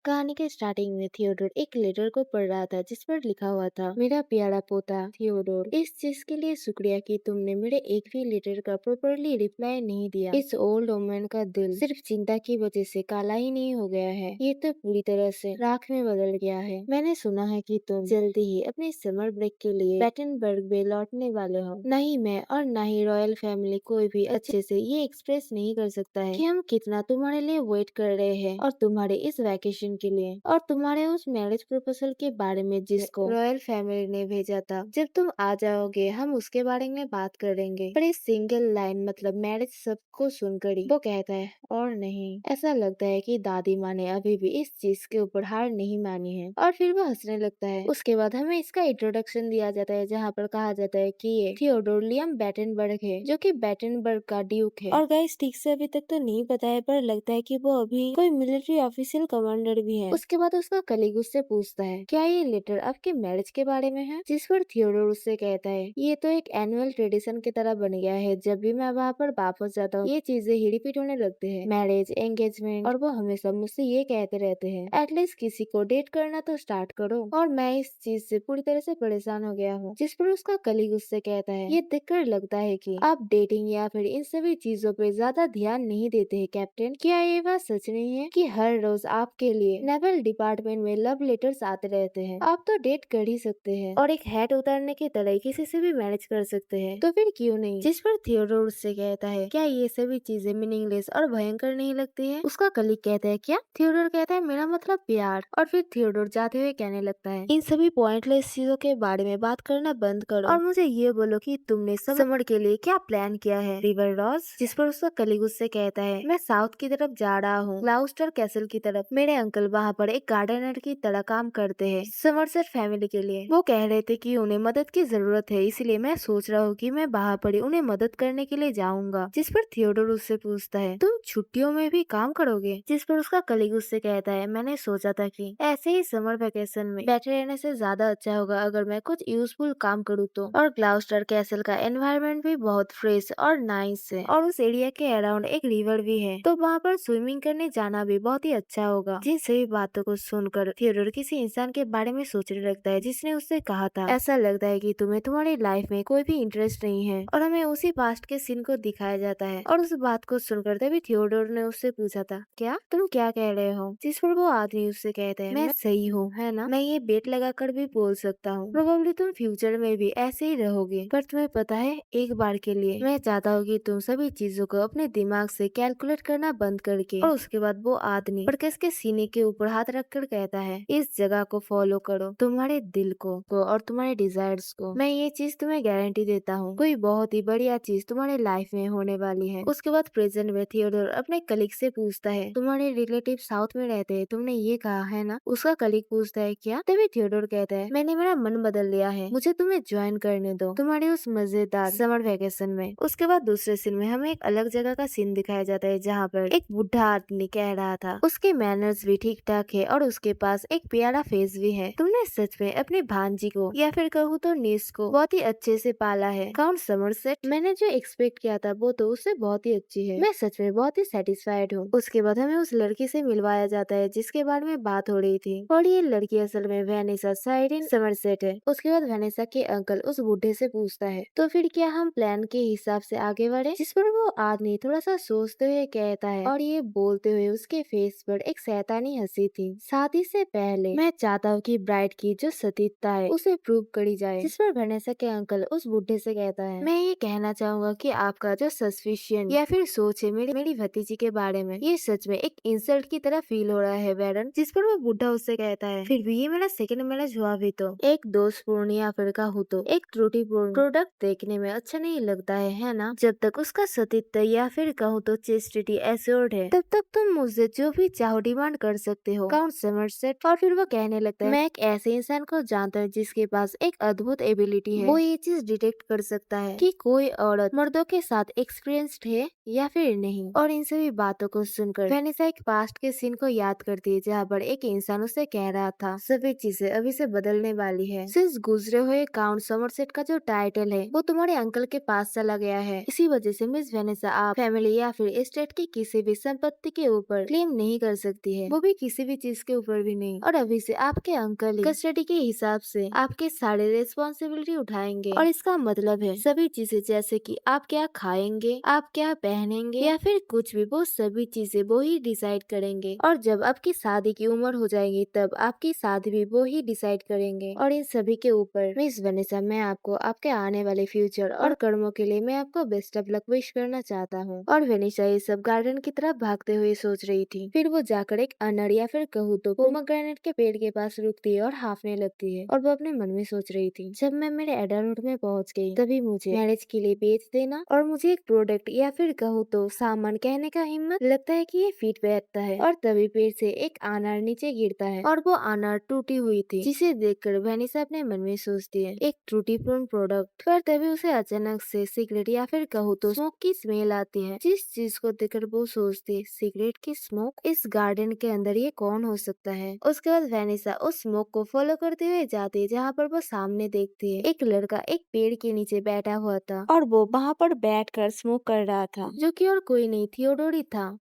कहानी के स्टार्टिंग में थियोडोर एक लेटर को पढ़ रहा था जिस पर लिखा हुआ था, मेरा प्यारा पोता थियोडोर, इस चीज के लिए शुक्रिया कि तुमने मेरे एक भी लेटर का प्रॉपरली रिप्लाई नहीं दिया। इस ओल्ड वुमन का दिल सिर्फ चिंता की वजह से काला ही नहीं हो गया है, ये तो पूरी तरह से राख में बदल गया है। मैंने सुना है कि तुम जल्दी ही अपने समर ब्रेक के लिए बैटनबर्ग में लौटने वाले हो। नहीं मैं और न ही रॉयल फैमिली कोई भी अच्छे से ये एक्सप्रेस नहीं कर सकता है कि हम कितना तुम्हारे लिए वेट कर रहे हैं और तुम्हारे इस वैकेशन के लिए और तुम्हारे उस मैरिज प्रपोजल के बारे में जिसको रॉयल फैमिली ने भेजा था। जब तुम आ जाओगे हम उसके बारे में बात करेंगे। पर इस सिंगल लाइन मतलब मैरिज सबको सुनकर ही वो कहता है और नहीं। ऐसा लगता है कि दादी माँ ने अभी भी इस चीज के ऊपर हार नहीं मानी है और फिर वो हंसने लगता है। उसके बाद हमें इसका इंट्रोडक्शन दिया जाता है जहाँ पर कहा जाता है कि ये थियोडोर लियम बैटनबर्ग है जो कि बैटनबर्ग का ड्यूक है। और गाइस ठीक से अभी तक तो नहीं पता है पर लगता है कि वो अभी कोई मिलिट्री ऑफिशियल कमांडर भी है। उसके बाद उसका कलीग उससे पूछता है क्या ये लेटर आपके मैरिज के बारे में है, जिस पर थियोडोर उससे कहता है ये तो एक एनुअल ट्रेडिशन की तरह बन गया है, जब भी मैं वहाँ पर वापस जाता हूँ ये चीजें ही रिपीट होने लगते हैं, मैरिज एंगेजमेंट, और वो हमेशा मुझसे ये कहते रहते हैं एटलीस्ट किसी को डेट करना तो स्टार्ट करो। और मैं इस चीज से पूरी तरह से परेशान हो गया हूँ। जिस पर उसका कलीग उससे कहता है ये देखकर लगता है कि आप डेटिंग या फिर इन सभी चीजों पे ज्यादा ध्यान नहीं देते हैं कैप्टन। क्या ये बात सच नहीं है कि हर रोज आपके लिए नेवल डिपार्टमेंट में लव लेटर्स आते रहते हैं? आप तो डेट कर ही सकते हैं और एक हैट उतारने की तरह किसी से भी मैनेज कर सकते हैं, तो फिर क्यों नहीं? जिस पर थियोडोर उससे कहता है क्या ये सभी चीजें मीनिंगलेस और भयंकर नहीं लगती है? उसका कलीग कहता है क्या? थियोडोर कहता है मेरा मतलब प्यार। और फिर थियोडोर जाते हुए कहने लगता है इन सभी पॉइंटलेस चीजों के बारे में बात करना बंद करो और मुझे ये बोलो कि तुमने समर के लिए क्या प्लान किया है रिवर रॉस। जिस पर उसका कलीग उससे कहता है मैं साउथ की तरफ जा रहा हूँ, ग्लाउस्टर कैसल की तरफ। मेरे अंकल वहाँ पर एक गार्डनर की तरह काम करते हैं समरसेट फैमिली के लिए। वो कह रहे थे कि उन्हें मदद की जरूरत है, इसलिए मैं सोच रहा हूँ कि मैं वहाँ पर ही उन्हें मदद करने के लिए जाऊंगा। जिस पर थियोडोर उससे पूछता है तुम छुट्टियों में भी काम करोगे? जिस पर उसका कलीग उससे कहता है मैंने सोचा था कि ऐसे ही समर वेकेशन में बैठे रहने से ज्यादा अच्छा होगा अगर मैं कुछ यूजफुल काम करूँ तो। और ग्लाउस्टर कैसल का एनवायरनमेंट भी बहुत फ्रेश और नाइस है और उस एरिया के अराउंड एक रिवर भी है, तो वहाँ पर स्विमिंग करने जाना भी बहुत ही अच्छा होगा। जिन सभी बातों को सुनकर थियोडोर किसी इंसान के बारे में सोचने लगता है जिसने उससे कहा था ऐसा लगता है कि तुम्हें तुम्हारी लाइफ में कोई भी इंटरेस्ट नहीं है, और हमें उसी पास्ट के सीन को दिखाया जाता है। और उस बात को सुनकर तभी थियोडोर ने उससे पूछा था क्या तुम क्या कह रहे हो? जिस पर वो आदमी उससे कहता है मैं सही हूँ है ना, मैं ये बेट लगाकर भी बोल सकता हूँ प्रोबेबली तुम फ्यूचर में भी ऐसे ही रहोगे, पर तुम्हें पता है एक बार के लिए मैं चाहता हूँ कि तुम सभी चीजों को अपने दिमाग से कैलकुलेट करना बंद करके। और उसके बाद वो आदमी पड़कस के सीने के ऊपर हाथ रखकर कहता है इस जगह को फॉलो करो, तुम्हारे दिल को और तुम्हारे डिजायर्स को। मैं ये चीज तुम्हें गारंटी देता हूँ कोई बहुत ही बढ़िया चीज तुम्हारे लाइफ में होने वाली है। उसके बाद प्रेजेंट में थियोडोर अपने कलीग से पूछता है तुम्हारे रिलेटिव साउथ में रहते हैं, तुमने ये कहा है ना? उसका कलीग पूछता है क्या? तभी थियोडोर कहता है मैंने मेरा मन बदल लिया है, मुझे तुम्हें ज्वाइन करने दो तुम्हारे उस मजेदार समर वेकेशन में। उसके बाद दूसरे सीन में हमें एक अलग जगह का सीन दिखाया जाता है जहाँ पर एक बुढ़ा आदमी कह रहा था उसके मैनर्स भी ठीक ठाक है और उसके पास एक प्यारा फेस भी है। तुमने सच में अपनी भांजी को या फिर कहूँ तो नीस को बहुत ही अच्छे से पाला है काउंट समरसेट। मैंने जो एक्सपेक्ट किया था वो तो उससे बहुत ही अच्छी है, मैं सच में बहुत ही सेटिस्फाइड हूँ। उसके बाद हमें उस लड़की से मिलवाया जाता है जिसके बारे में बात हो रही थी, और ये लड़की असल में वैनेसा साइरिन समरसेट है। उसके बाद वैनेसा के अंकल उस बूढ़े से पूछता है तो फिर क्या हम प्लान के हिसाब से आगे बढ़े? जिस पर वो आदमी थोड़ा सा सोचते हुए कहता है, और ये बोलते हुए उसके फेस पर एक शैतानी हंसी थी, शादी से पहले मैं चाहता हूँ कि ब्राइड की जो सतीता है उसे प्रूव करी जाए। जिस पर वैनेसा के अंकल उस बूढ़े से कहता है मैं ये कहना चाहूंगा कि आपका जो सस्पिशियन या फिर सोच है मेरी भतीजी के बारे में, ये सच में एक इंसल्ट की तरह फील हो रहा है बैरन। जिस पर वो बुढ़ा उससे कहता है फिर भी ये मेरा सेकंड मैरिज हुआ भी तो एक दोषपूर्ण या फिर कहूँ तो एक त्रुटिपूर्ण प्रोडक्ट देखने में अच्छा नहीं लगता है ना? जब तक उसका सतीत्व या फिर कहूँ तो चेस्टिटी एश्योर्ड है तब तक तुम मुझसे जो भी चाहो डिमांड कर सकते हो काउंट समरसेट। और फिर वो कहने लगता है मैं एक ऐसे इंसान को जानता हूँ जिसके पास एक अद्भुत एबिलिटी है, वो ये चीज डिटेक्ट कर सकता है कि कोई औरत मर्दों के साथ एक्सपीरियंस्ड है या फिर नहीं। और इन सभी बातों को सुनकर वैनेसा एक पास्ट के सीन को याद करती है जहाँ पर एक इंसान उसे कह रहा था सभी चीजें अभी से बदलने वाली है, सिर्फ गुजरे हुए काउंट समरसेट का जो टाइटल है वो तुम्हारे अंकल के पास चला गया है, इसी वजह से मिस वैनेसा आप फैमिली या फिर स्टेट की किसी भी संपत्ति के ऊपर क्लेम नहीं कर सकती है, वो भी किसी भी चीज के ऊपर भी नहीं। और अभी से आपके अंकल ही कस्टडी के हिसाब से आपके सारे रिस्पॉन्सिबिलिटी उठाएंगे। और इसका मतलब है सभी चीजें, जैसे कि आप क्या खाएंगे, आप क्या पहनेंगे या फिर कुछ भी, वो सभी चीजें वो ही डिसाइड करेंगे। और जब आपकी शादी की उम्र हो जाएगी तब आपकी शादी भी वो ही डिसाइड करेंगे। और इन सभी के ऊपर मिस वनेसा, मैं आपको आपके आने वाले फ्यूचर और कर्मों के लिए मैं आपको बेस्ट ऑफ लक विश करना चाहता हूँ। और वेनिसा ये सब गार्डन की तरफ भागते हुए सोच रही थी। फिर वो जाकर एक अनड़ या फिर कहूँ तो पोमोग्रेनेट के पेड़ के पास रुकती है और हाफने लगती है। और वो अपने मन में सोच रही थी, जब मैं मेरे एडल्टहुड में पहुंच गई तभी मुझे मैरिज के लिए बेच देना और मुझे एक प्रोडक्ट या फिर कहूँ तो सामान कहने का हिम्मत, लगता है कि ये फिट बैठता है। और तभी पेड़ से एक अनार नीचे गिरता है और वो अनार टूटी हुई थी, जिसे देखकर वेनिसा अपने मन में सोचती है, एक टूटीपूर्ण प्रोडक्ट। पर तभी उसे अचानक से सिगरेट या फिर कहूँ तो स्मोक की स्मेल आती है, जिस चीज को देखकर वो सोचती है, सिगरेट की स्मोक, इस गार्डन के अंदर ये कौन हो सकता है। उसके बाद वेनिसा उस स्मोक को फॉलो करते हुए जाती है, जहाँ पर वो सामने देखती है एक लड़का एक पेड़ के नीचे बैठा हुआ था और वो वहाँ पर बैठकर स्मोक कर रहा था, जो कि और कोई नहीं, थियोडोर ही था।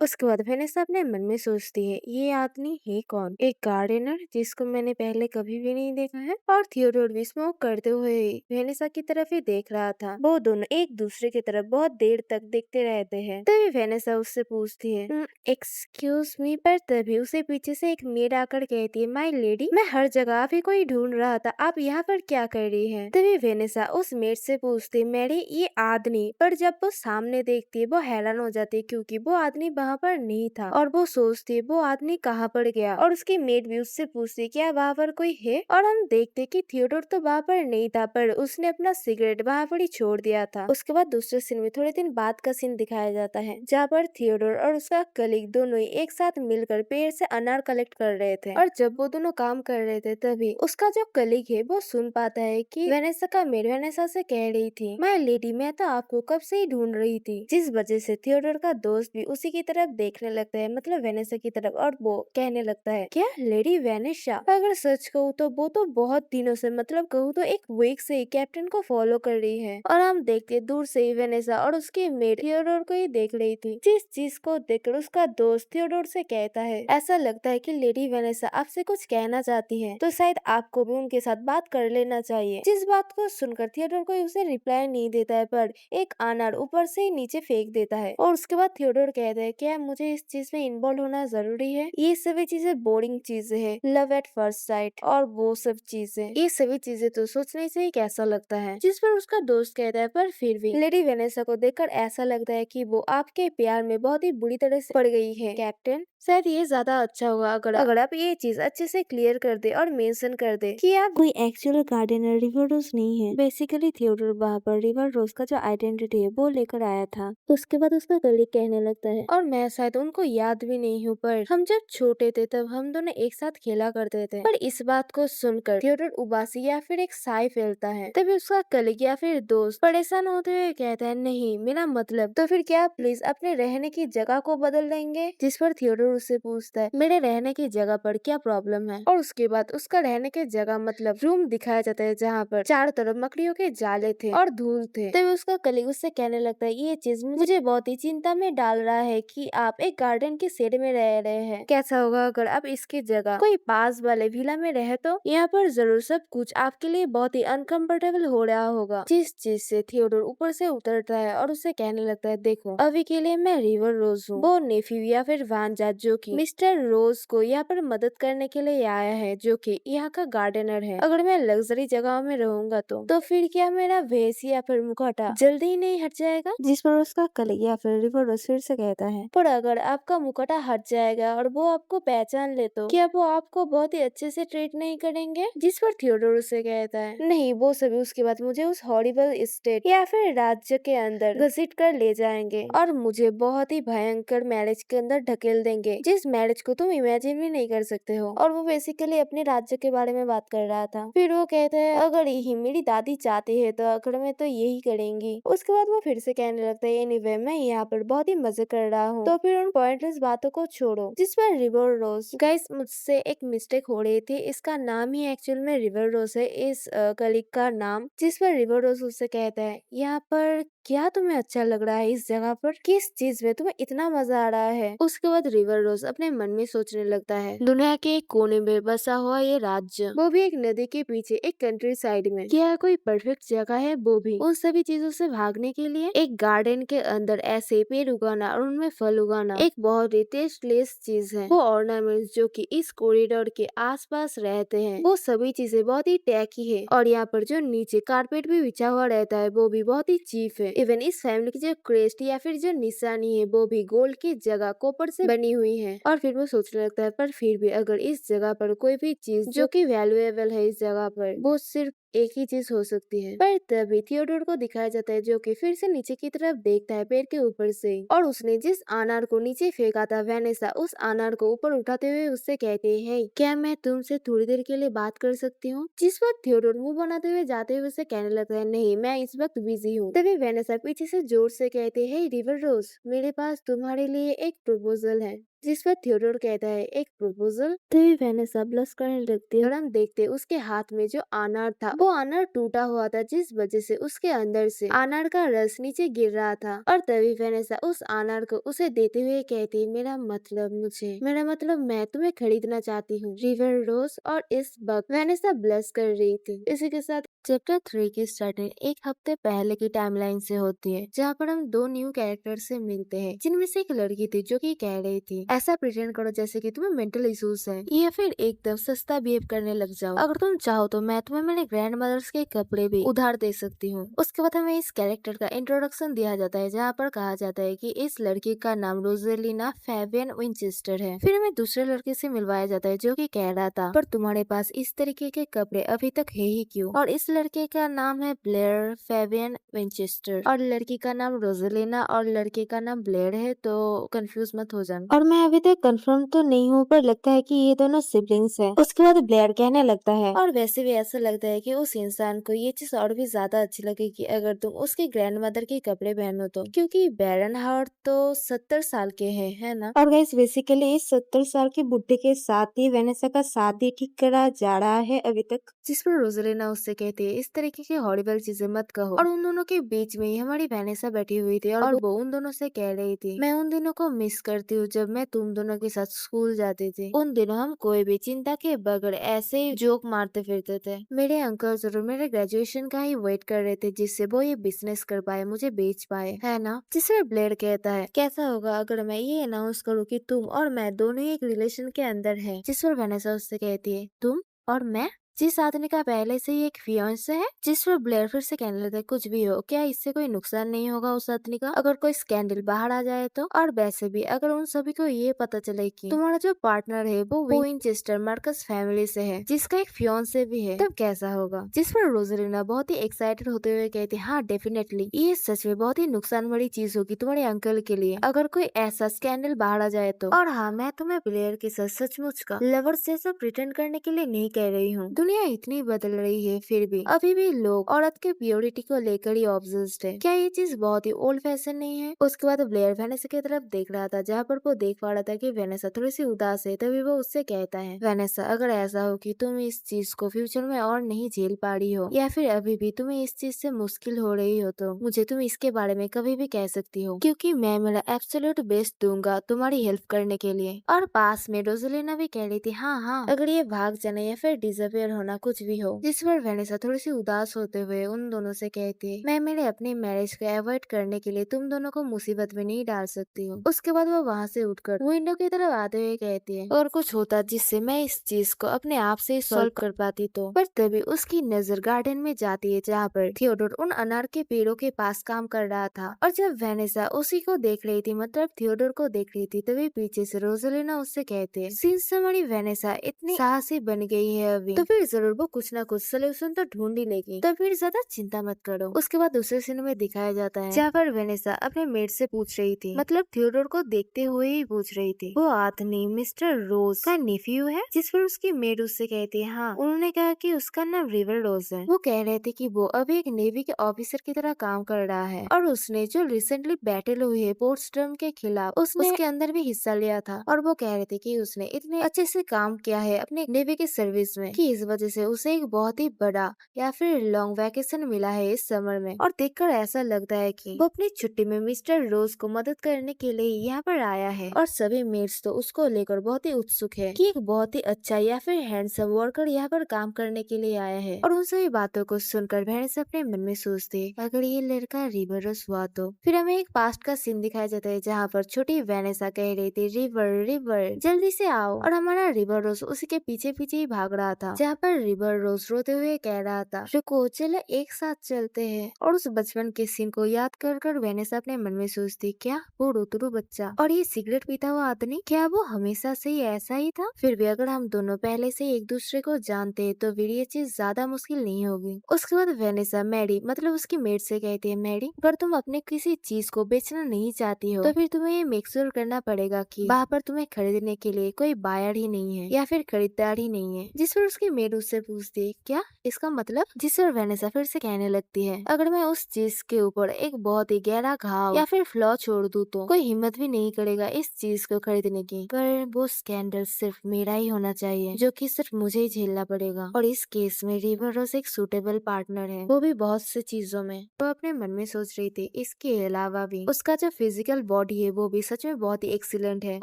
उसके बाद वेनेसा अपने मन में सोचती है, ये आदमी है कौन, एक गार्डनर जिसको मैंने पहले कभी भी नहीं देखा है। और थियोडोर भी स्मोक करते हुए वेनेसा की तरफ ही देख रहा था। वो दोनों एक दूसरे की तरफ बहुत देर तक देखते रहते हैं। तभी वेनेसा उससे पूछती है, एक्सक्यूज मी। पर तभी उसे पीछे से एक मेड आकर कहती है, माय लेडी, मैं हर जगह आप ही को ही ढूंढ रहा था, आप यहाँ पर क्या कर रही है। तभी वेनेसा उस मेड से पूछती है, मेरी ये आदमी। पर जब वो सामने देखती है वो हैरान हो जाती है, क्योंकि वो आदमी वहाँ पर नहीं था। और वो सोचती है वो आदमी कहाँ पर गया। और उसकी मेड भी उससे पूछती है, क्या वहाँ पर कोई है। और हम देखते कि थियोडोर तो वहाँ पर नहीं था, पर उसने अपना सिगरेट वहाँ पर ही छोड़ दिया था। उसके बाद दूसरे सीन में थोड़े दिन बाद का सीन दिखाया जाता है, जहाँ पर थियोडोर और उसका कलीग दोनों ही एक साथ मिलकर पेड़ से अनार कलेक्ट कर रहे थे। और जब वो दोनों काम कर रहे थे तभी उसका जो कलीग है वो सुन पाता है कि वेनेसा का मेड वेनेसा से कह रही थी, माय लेडी, मैं तो आपको कब से ही ढूंढ रही थी। जिस वजह से थियोडोर का दोस्त भी उसी की तरफ देखने लगता है, मतलब वेनेसा की तरफ। और वो कहने लगता है, क्या लेडी वेनेसा। अगर सच कहूँ तो वो तो बहुत दिनों से, मतलब कहूँ तो एक वीक से ही कैप्टन को फॉलो कर रही है। और हम देखते दूर से ही वेनेसा और उसकी मेड थियोडोर को ही देख रही थी, जिस चीज को देखकर उसका दोस्त थियोडोर से कहता है, ऐसा लगता है कि लेडी वेनेसा आपसे कुछ कहना चाहती है, तो शायद आपको भी उनके साथ बात कर लेना चाहिए। जिस बात को सुनकर थियोडोर कोई उसे रिप्लाई नहीं देता है, पर एक अनार ऊपर से ही नीचे फेंक देता है। और उसके बाद थियोडोर कहता है, क्या मुझे इस चीज में इन्वॉल्व होना जरूरी है, ये सभी चीजें बोरिंग चीजें हैं, लव एट फर्स्ट साइट और वो सब चीजें, ये सभी चीजें तो सोचने से ही कैसा लगता है। जिस पर उसका दोस्त कहता है, पर फिर भी लेडी वेनेसा को देखकर ऐसा लगता है कि वो आपके प्यार में बहुत ही बुरी तरह से पड़ गई है कैप्टन। शायद ये ज्यादा अच्छा होगा अगर आप ये चीज अच्छे से क्लियर कर दे और मेंशन कर दे कि आप कोई एक्चुअल गार्डनर रिवर रोज नहीं है। बेसिकली थियोडोर वहाँ पर रिवर रोज का जो आइडेंटिटी है वो लेकर आया था। तो उसके बाद उसका कलीग कहने लगता है, और मैं शायद उनको याद भी नहीं हूँ, पर हम जब छोटे थे तब हम दोनों एक साथ खेला करते थे। पर इस बात को सुनकर थियोडोर उबासी या फिर एक साई फैलता है। तभी उसका कलीग या फिर दोस्त परेशान होते हुए कहता है, नहीं मेरा मतलब, तो फिर क्या प्लीज अपने रहने की जगह को बदल देंगे। जिस पर थियोडोर उससे पूछता है, मेरे रहने की जगह पर क्या प्रॉब्लम है। और उसके बाद उसका रहने की जगह मतलब रूम दिखाया जाता है, जहाँ पर चारों तरफ मकड़ियों के जाले थे और धूल थे। तभी उसका कलीग उससे कहने लगता है, ये चीज मुझे बहुत ही चिंता में डाल रहा है कि आप एक गार्डन के शेड में रह रहे हैं। कैसा होगा अगर आप इसकी जगह कोई पास वाले विला में रहे, तो यहाँ पर जरूर सब कुछ आपके लिए बहुत ही अनकंफर्टेबल हो रहा होगा। जिस चीज से थियोडोर ऊपर से उतरता है और उसे कहने लगता है, देखो अभी के लिए मैं रिवर रोज हूँ, वो नेफ्यू या फिर वांजा जो कि मिस्टर रोज को यहाँ पर मदद करने के लिए आया है, जो कि यहाँ का गार्डनर है। अगर मैं लग्जरी जगह में रहूंगा तो फिर क्या मेरा वेश या फिर मुखौटा जल्दी ही नहीं हट जाएगा। जिस पर उसका कलीग या फिर रिवर रोज फिर से कहता है, पर अगर आपका मुखौटा हट जाएगा और वो आपको पहचान ले, तो क्या वो आपको बहुत ही अच्छे से ट्रीट नहीं करेंगे। जिस पर थियोडोर उसे कहता है, नहीं वो सभी उसके बाद मुझे उस हॉरिबल स्टेट या फिर राज्य के अंदर घसीट कर ले जाएंगे और मुझे बहुत ही भयंकर मैरिज के अंदर ढकेल देंगे, जिस मैरिज को तुम इमेजिन भी नहीं कर सकते हो। और वो बेसिकली अपने राज्य के बारे में बात कर रहा था। फिर वो कहता है, अगर यही मेरी दादी चाहती है तो आखिर में तो यही करेंगी। उसके बाद वो फिर से कहने लगता है, एनीवे मैं यहाँ पर बहुत ही मजे कर रहा हूँ, तो फिर उन पॉइंटलेस बातों को छोड़ो। जिस पर रिवर रोज, गाइस मुझसे एक मिस्टेक हो रही थी, इसका नाम ही एक्चुअल में रिवर रोज है, इस कलीग का नाम। जिस पर रिवर रोज उससे कहता है, यहाँ पर क्या तुम्हें अच्छा लग रहा है इस जगह पर? किस चीज में तुम्हें इतना मजा आ रहा है? उसके बाद रिवर रोज अपने मन में सोचने लगता है, दुनिया के एक कोने में बसा हुआ ये राज्य, वो भी एक नदी के पीछे एक कंट्री साइड में, क्या कोई परफेक्ट जगह है? वो भी उन सभी चीजों से भागने के लिए। एक गार्डन के अंदर ऐसे पेड़ उगाना और उनमें फल उगाना एक बहुत ही टेस्टलेस चीज है। वो ऑर्नामेंट्स जो कि इस कॉरिडोर के आसपास रहते हैं, वो सभी चीजें बहुत ही टैकी है। और यहाँ पर जो नीचे कारपेट भी बिछा हुआ रहता है वो भी बहुत ही चीप है। इवन इस फैमिली की जो क्रेस्ट या फिर जो निशानी है वो भी गोल्ड की जगह कॉपर से बनी हुई है। और फिर वो सोचने लगता है, पर फिर भी अगर इस जगह पर कोई भी चीज जो कि वैल्यूएबल है इस जगह पर, वो सिर्फ एक ही चीज हो सकती है। पर तभी थियोडोर को दिखाया जाता है जो कि फिर से नीचे की तरफ देखता है पेड़ के ऊपर से, और उसने जिस अनार को नीचे फेंका था वेनेसा उस अनार को ऊपर उठाते हुए उससे कहते हैं, क्या मैं तुमसे थोड़ी देर के लिए बात कर सकती हूँ? जिस वक्त थियोडोर मुंह बनाते हुए जाते हुए उससे कहने लगता है, नहीं मैं इस वक्त बिजी हूँ। तभी वेनेसा पीछे से जोर से कहते हैं, रिवर रोज मेरे पास तुम्हारे लिए एक प्रपोजल है। जिस पर थियोडोर कहता है, एक प्रपोजल? तभी वेनेसा ब्लश करने लगती है और हम देखते उसके हाथ में जो अनार था वो अनार टूटा हुआ था, जिस वजह से उसके अंदर से अनार का रस नीचे गिर रहा था। और तभी वेनेसा उस अनार को उसे देते हुए कहती, मेरा मतलब मैं तुम्हें खरीदना चाहती हूँ रिवर रोज। और इस वक्त वेनेसा ब्लश कर रही थी। इसी के साथ चैप्टर 3 की स्टार्टिंग एक हफ्ते पहले की टाइमलाइन से होती है, जहाँ पर हम दो न्यू कैरेक्टर से मिलते हैं, जिनमें से एक लड़की थी जो कि कह रही थी, ऐसा प्रिटेंड करो जैसे कि तुम्हें मेंटल इश्यूज है, या फिर एकदम सस्ता बिहेव करने लग जाओ। अगर तुम चाहो तो मैं तुम्हें मेरे ग्रैंड मदर्स के कपड़े भी उधार दे सकती हूँ। उसके बाद हमें इस कैरेक्टर का इंट्रोडक्शन दिया जाता है, जहाँ पर कहा जाता है कि इस लड़की का नाम रोजेलिना फेबियन विंचेस्टर है। फिर हमें दूसरे लड़के से मिलवाया जाता है जो कि कह रहा था, पर तुम्हारे पास इस तरीके के कपड़े अभी तक है ही क्यों? और इस लड़के का नाम है ब्लेयर फेबियन विंचेस्टर, और लड़की का नाम रोजेलिना और लड़के का नाम ब्लेयर है, तो कंफ्यूज मत हो जाना। और मैं अभी तक कंफर्म तो नहीं हूँ, पर लगता है कि ये दोनों सिबलिंग्स हैं। उसके बाद ब्लेयर कहने लगता है, और वैसे भी ऐसा लगता है कि उस इंसान को ये चीज और भी ज्यादा अच्छी लगेगी अगर तुम उसके ग्रैंड मदर के कपड़े पहनो तो, क्योंकि बैरन हार्ट तो 70 साल के है ना। और गाइस बेसिकली इस 70 साल के बुढ़े के साथ ही वेनेसा का शादी ठीक करा जा रहा है अभी तक। जिस पर रोजेलिना उससे कहती है, इस तरीके की हॉरिबल चीजें मत कहो। और उन दोनों के बीच में ही हमारी वेनेसा बैठी हुई थी, और वो उन दोनों से कह रही थी, मैं उन दिनों को मिस करती हूँ जब मैं तुम दोनों के साथ स्कूल जाती थी। उन दिनों हम कोई भी चिंता के बगैर ऐसे ही जोक मारते फिरते थे। मेरे अंकल जरूर मेरे ग्रेजुएशन का ही वेट कर रहे थे, जिससे वो ये बिजनेस कर पाए, मुझे बेच पाए, है ना। जिसमें ब्लेड कहता है, कैसा होगा अगर मैं ये अनाउंस करूँ कि तुम और मैं दोनों ही एक रिलेशन के अंदर है। जिस पर वेनेसा उससे कहती है, तुम और मैं, जिस आदमी का पहले से ही एक फियांसे है। जिस पर ब्लेयर फिर से कहने लगता है, कुछ भी हो, क्या इससे कोई नुकसान नहीं होगा उस आदमी का अगर कोई स्कैंडल बाहर आ जाए तो? और वैसे भी अगर उन सभी को ये पता चले कि तुम्हारा जो पार्टनर है वो विंचेस्टर मार्कस फैमिली से है, जिसका एक फियांसे भी है, तब कैसा होगा? जिस पर रोजेलिना बहुत ही एक्साइटेड होते हुए कहती, हाँ डेफिनेटली, ये सच में बहुत ही नुकसान वाली चीज होगी तुम्हारे अंकल के लिए अगर कोई ऐसा स्कैंडल बाहर आ जाए तो। और हाँ, मैं तुम्हें ब्लेयर के साथ सचमुच का लवर जैसा प्रिटेंड करने के लिए नहीं कह रही हूँ। दुनिया इतनी बदल रही है, फिर भी अभी भी लोग औरत के प्योरिटी को लेकर ही ऑब्सेस्ड है। क्या ये चीज बहुत ही ओल्ड फैशन नहीं है? उसके बाद ब्लेयर वेनेसा की तरफ देख रहा था, जहाँ पर वो देख पा रहा था कि वेनेसा थोड़ी सी उदास है। तभी वो उससे कहता है, वेनेसा अगर ऐसा हो कि तुम इस चीज को फ्यूचर में और नहीं झेल पा रही हो, या फिर अभी भी तुम्हें इस चीज से मुश्किल हो रही हो, तो मुझे तुम इसके बारे में कभी भी कह सकती हो, क्योंकि मैं मेरा एब्सोल्यूट बेस्ट दूंगा तुम्हारी हेल्प करने के लिए। और पास में रोजेलिना भी कह रही थी, हाँ हाँ, अगर ये भाग जाना या फिर डिसअपियर होना कुछ भी हो। जिस पर वेनेसा थोड़ी सी उदास होते हुए उन दोनों से कहती है, मैं मेरे अपने मैरिज को अवॉइड करने के लिए तुम दोनों को मुसीबत में नहीं डाल सकती हूँ। उसके बाद वो वहाँ से उठकर विंडो की तरफ आते हुए कहती है, और कुछ होता जिससे मैं इस चीज को अपने आप से सॉल्व कर पाती तो। पर तभी उसकी नजर गार्डन में जाती है, जहाँ पर थियोडोर उन अनार के पेड़ों के पास काम कर रहा था। और जब वेनेसा उसी को देख रही थी, मतलब थियोडोर को देख रही थी, तभी पीछे से रोजेलिना उससे कहते हैं, सिंस हमारी वेनेसा इतनी साहसी बन गई है अभी, तो फिर जरूर वो कुछ ना कुछ सोल्यूशन तो ढूंढ ही लेगी, तो फिर ज्यादा चिंता मत करो। उसके बाद दूसरे सीन में दिखाया जाता है, जहाँ पर वेनेसा अपने मेड से पूछ रही थी, मतलब थियोडोर को देखते हुए ही पूछ रही थी, वो आदमी मिस्टर रोज का नेफ्यू है? जिस पर उसकी मेड उससे कहती है, हाँ, उन्होंने कहा कि उसका नाम रिवर रोज है। वो कह रहे थे कि वो अभी एक नेवी के ऑफिसर की तरह काम कर रहा है, और उसने जो रिसेंटली बैटल हुई है पोर्ट्सडर्म के खिलाफ, उसने उसके अंदर भी हिस्सा लिया था। और वो कह रहे थे कि उसने इतने अच्छे से काम किया है अपने नेवी के सर्विस में कि इस वजह से उसे एक बहुत ही बड़ा या फिर लॉन्ग वैकेशन मिला है इस समर में, और देखकर ऐसा लगता है कि वो अपनी छुट्टी में मिस्टर रोज को मदद करने के लिए यहाँ पर आया है। और सभी मेट्स तो उसको लेकर बहुत ही उत्सुक है कि एक बहुत ही अच्छा या फिर हैंडसम वर्कर यहाँ पर काम करने के लिए आया है। और उन सभी बातों को सुनकर वेनेसा अपने मन में सोचती है, अगर ये लड़का रिवर रोज हुआ तो। फिर हमें एक पास्ट का सीन दिखाया जाता है जहाँ पर छोटी वेनेसा कह रही थी, रिवर रिवर जल्दी से आओ, और हमारा रिवर रोज उसी के पीछे पीछे ही भाग रहा था, जहाँ पर रिवर रोज रोते हुए कह रहा था, रुको चलो एक साथ चलते हैं। और उस बचपन के सीन को याद कर कर वेनेसा अपने मन में सोचती, क्या वो रोतरू बच्चा और ये सिगरेट पीता हुआ आदमी, क्या वो हमेशा से ही ऐसा ही था? फिर भी अगर हम दोनों पहले से एक दूसरे को जानते हैं तो फिर ये चीज ज्यादा मुश्किल नहीं होगी। उसके बाद वेनेसा मैडी मतलब उसकी मेड से कहती है, मैडी अगर तुम अपने किसी चीज को बेचना नहीं चाहती हो तो फिर तुम्हें ये मेक श्योर करना पड़ेगा कि वहाँ पर तुम्हें खरीदने के लिए कोई बायर ही नहीं है या फिर खरीदार ही नहीं है। जिस पर उसकी मेड उससे पूछती है, क्या इसका मतलब? जिस पर वेनेसा फिर से कहने लगती है, अगर मैं उस चीज के ऊपर एक बहुत ही गहरा घाव या फिर फ्लॉ छोड़ दूं तो कोई हिम्मत भी नहीं करेगा इस चीज को खरीदने की। पर वो स्कैंडल सिर्फ मेरा ही होना चाहिए, जो कि सिर्फ मुझे ही झेलना पड़ेगा। और इस केस में रिवर रोज एक सूटेबल पार्टनर है, वो भी बहुत से चीजों में। वो अपने मन में सोच रही थी, इसके अलावा भी उसका जो फिजिकल बॉडी है वो भी सच में बहुत ही एक्सीलेंट है।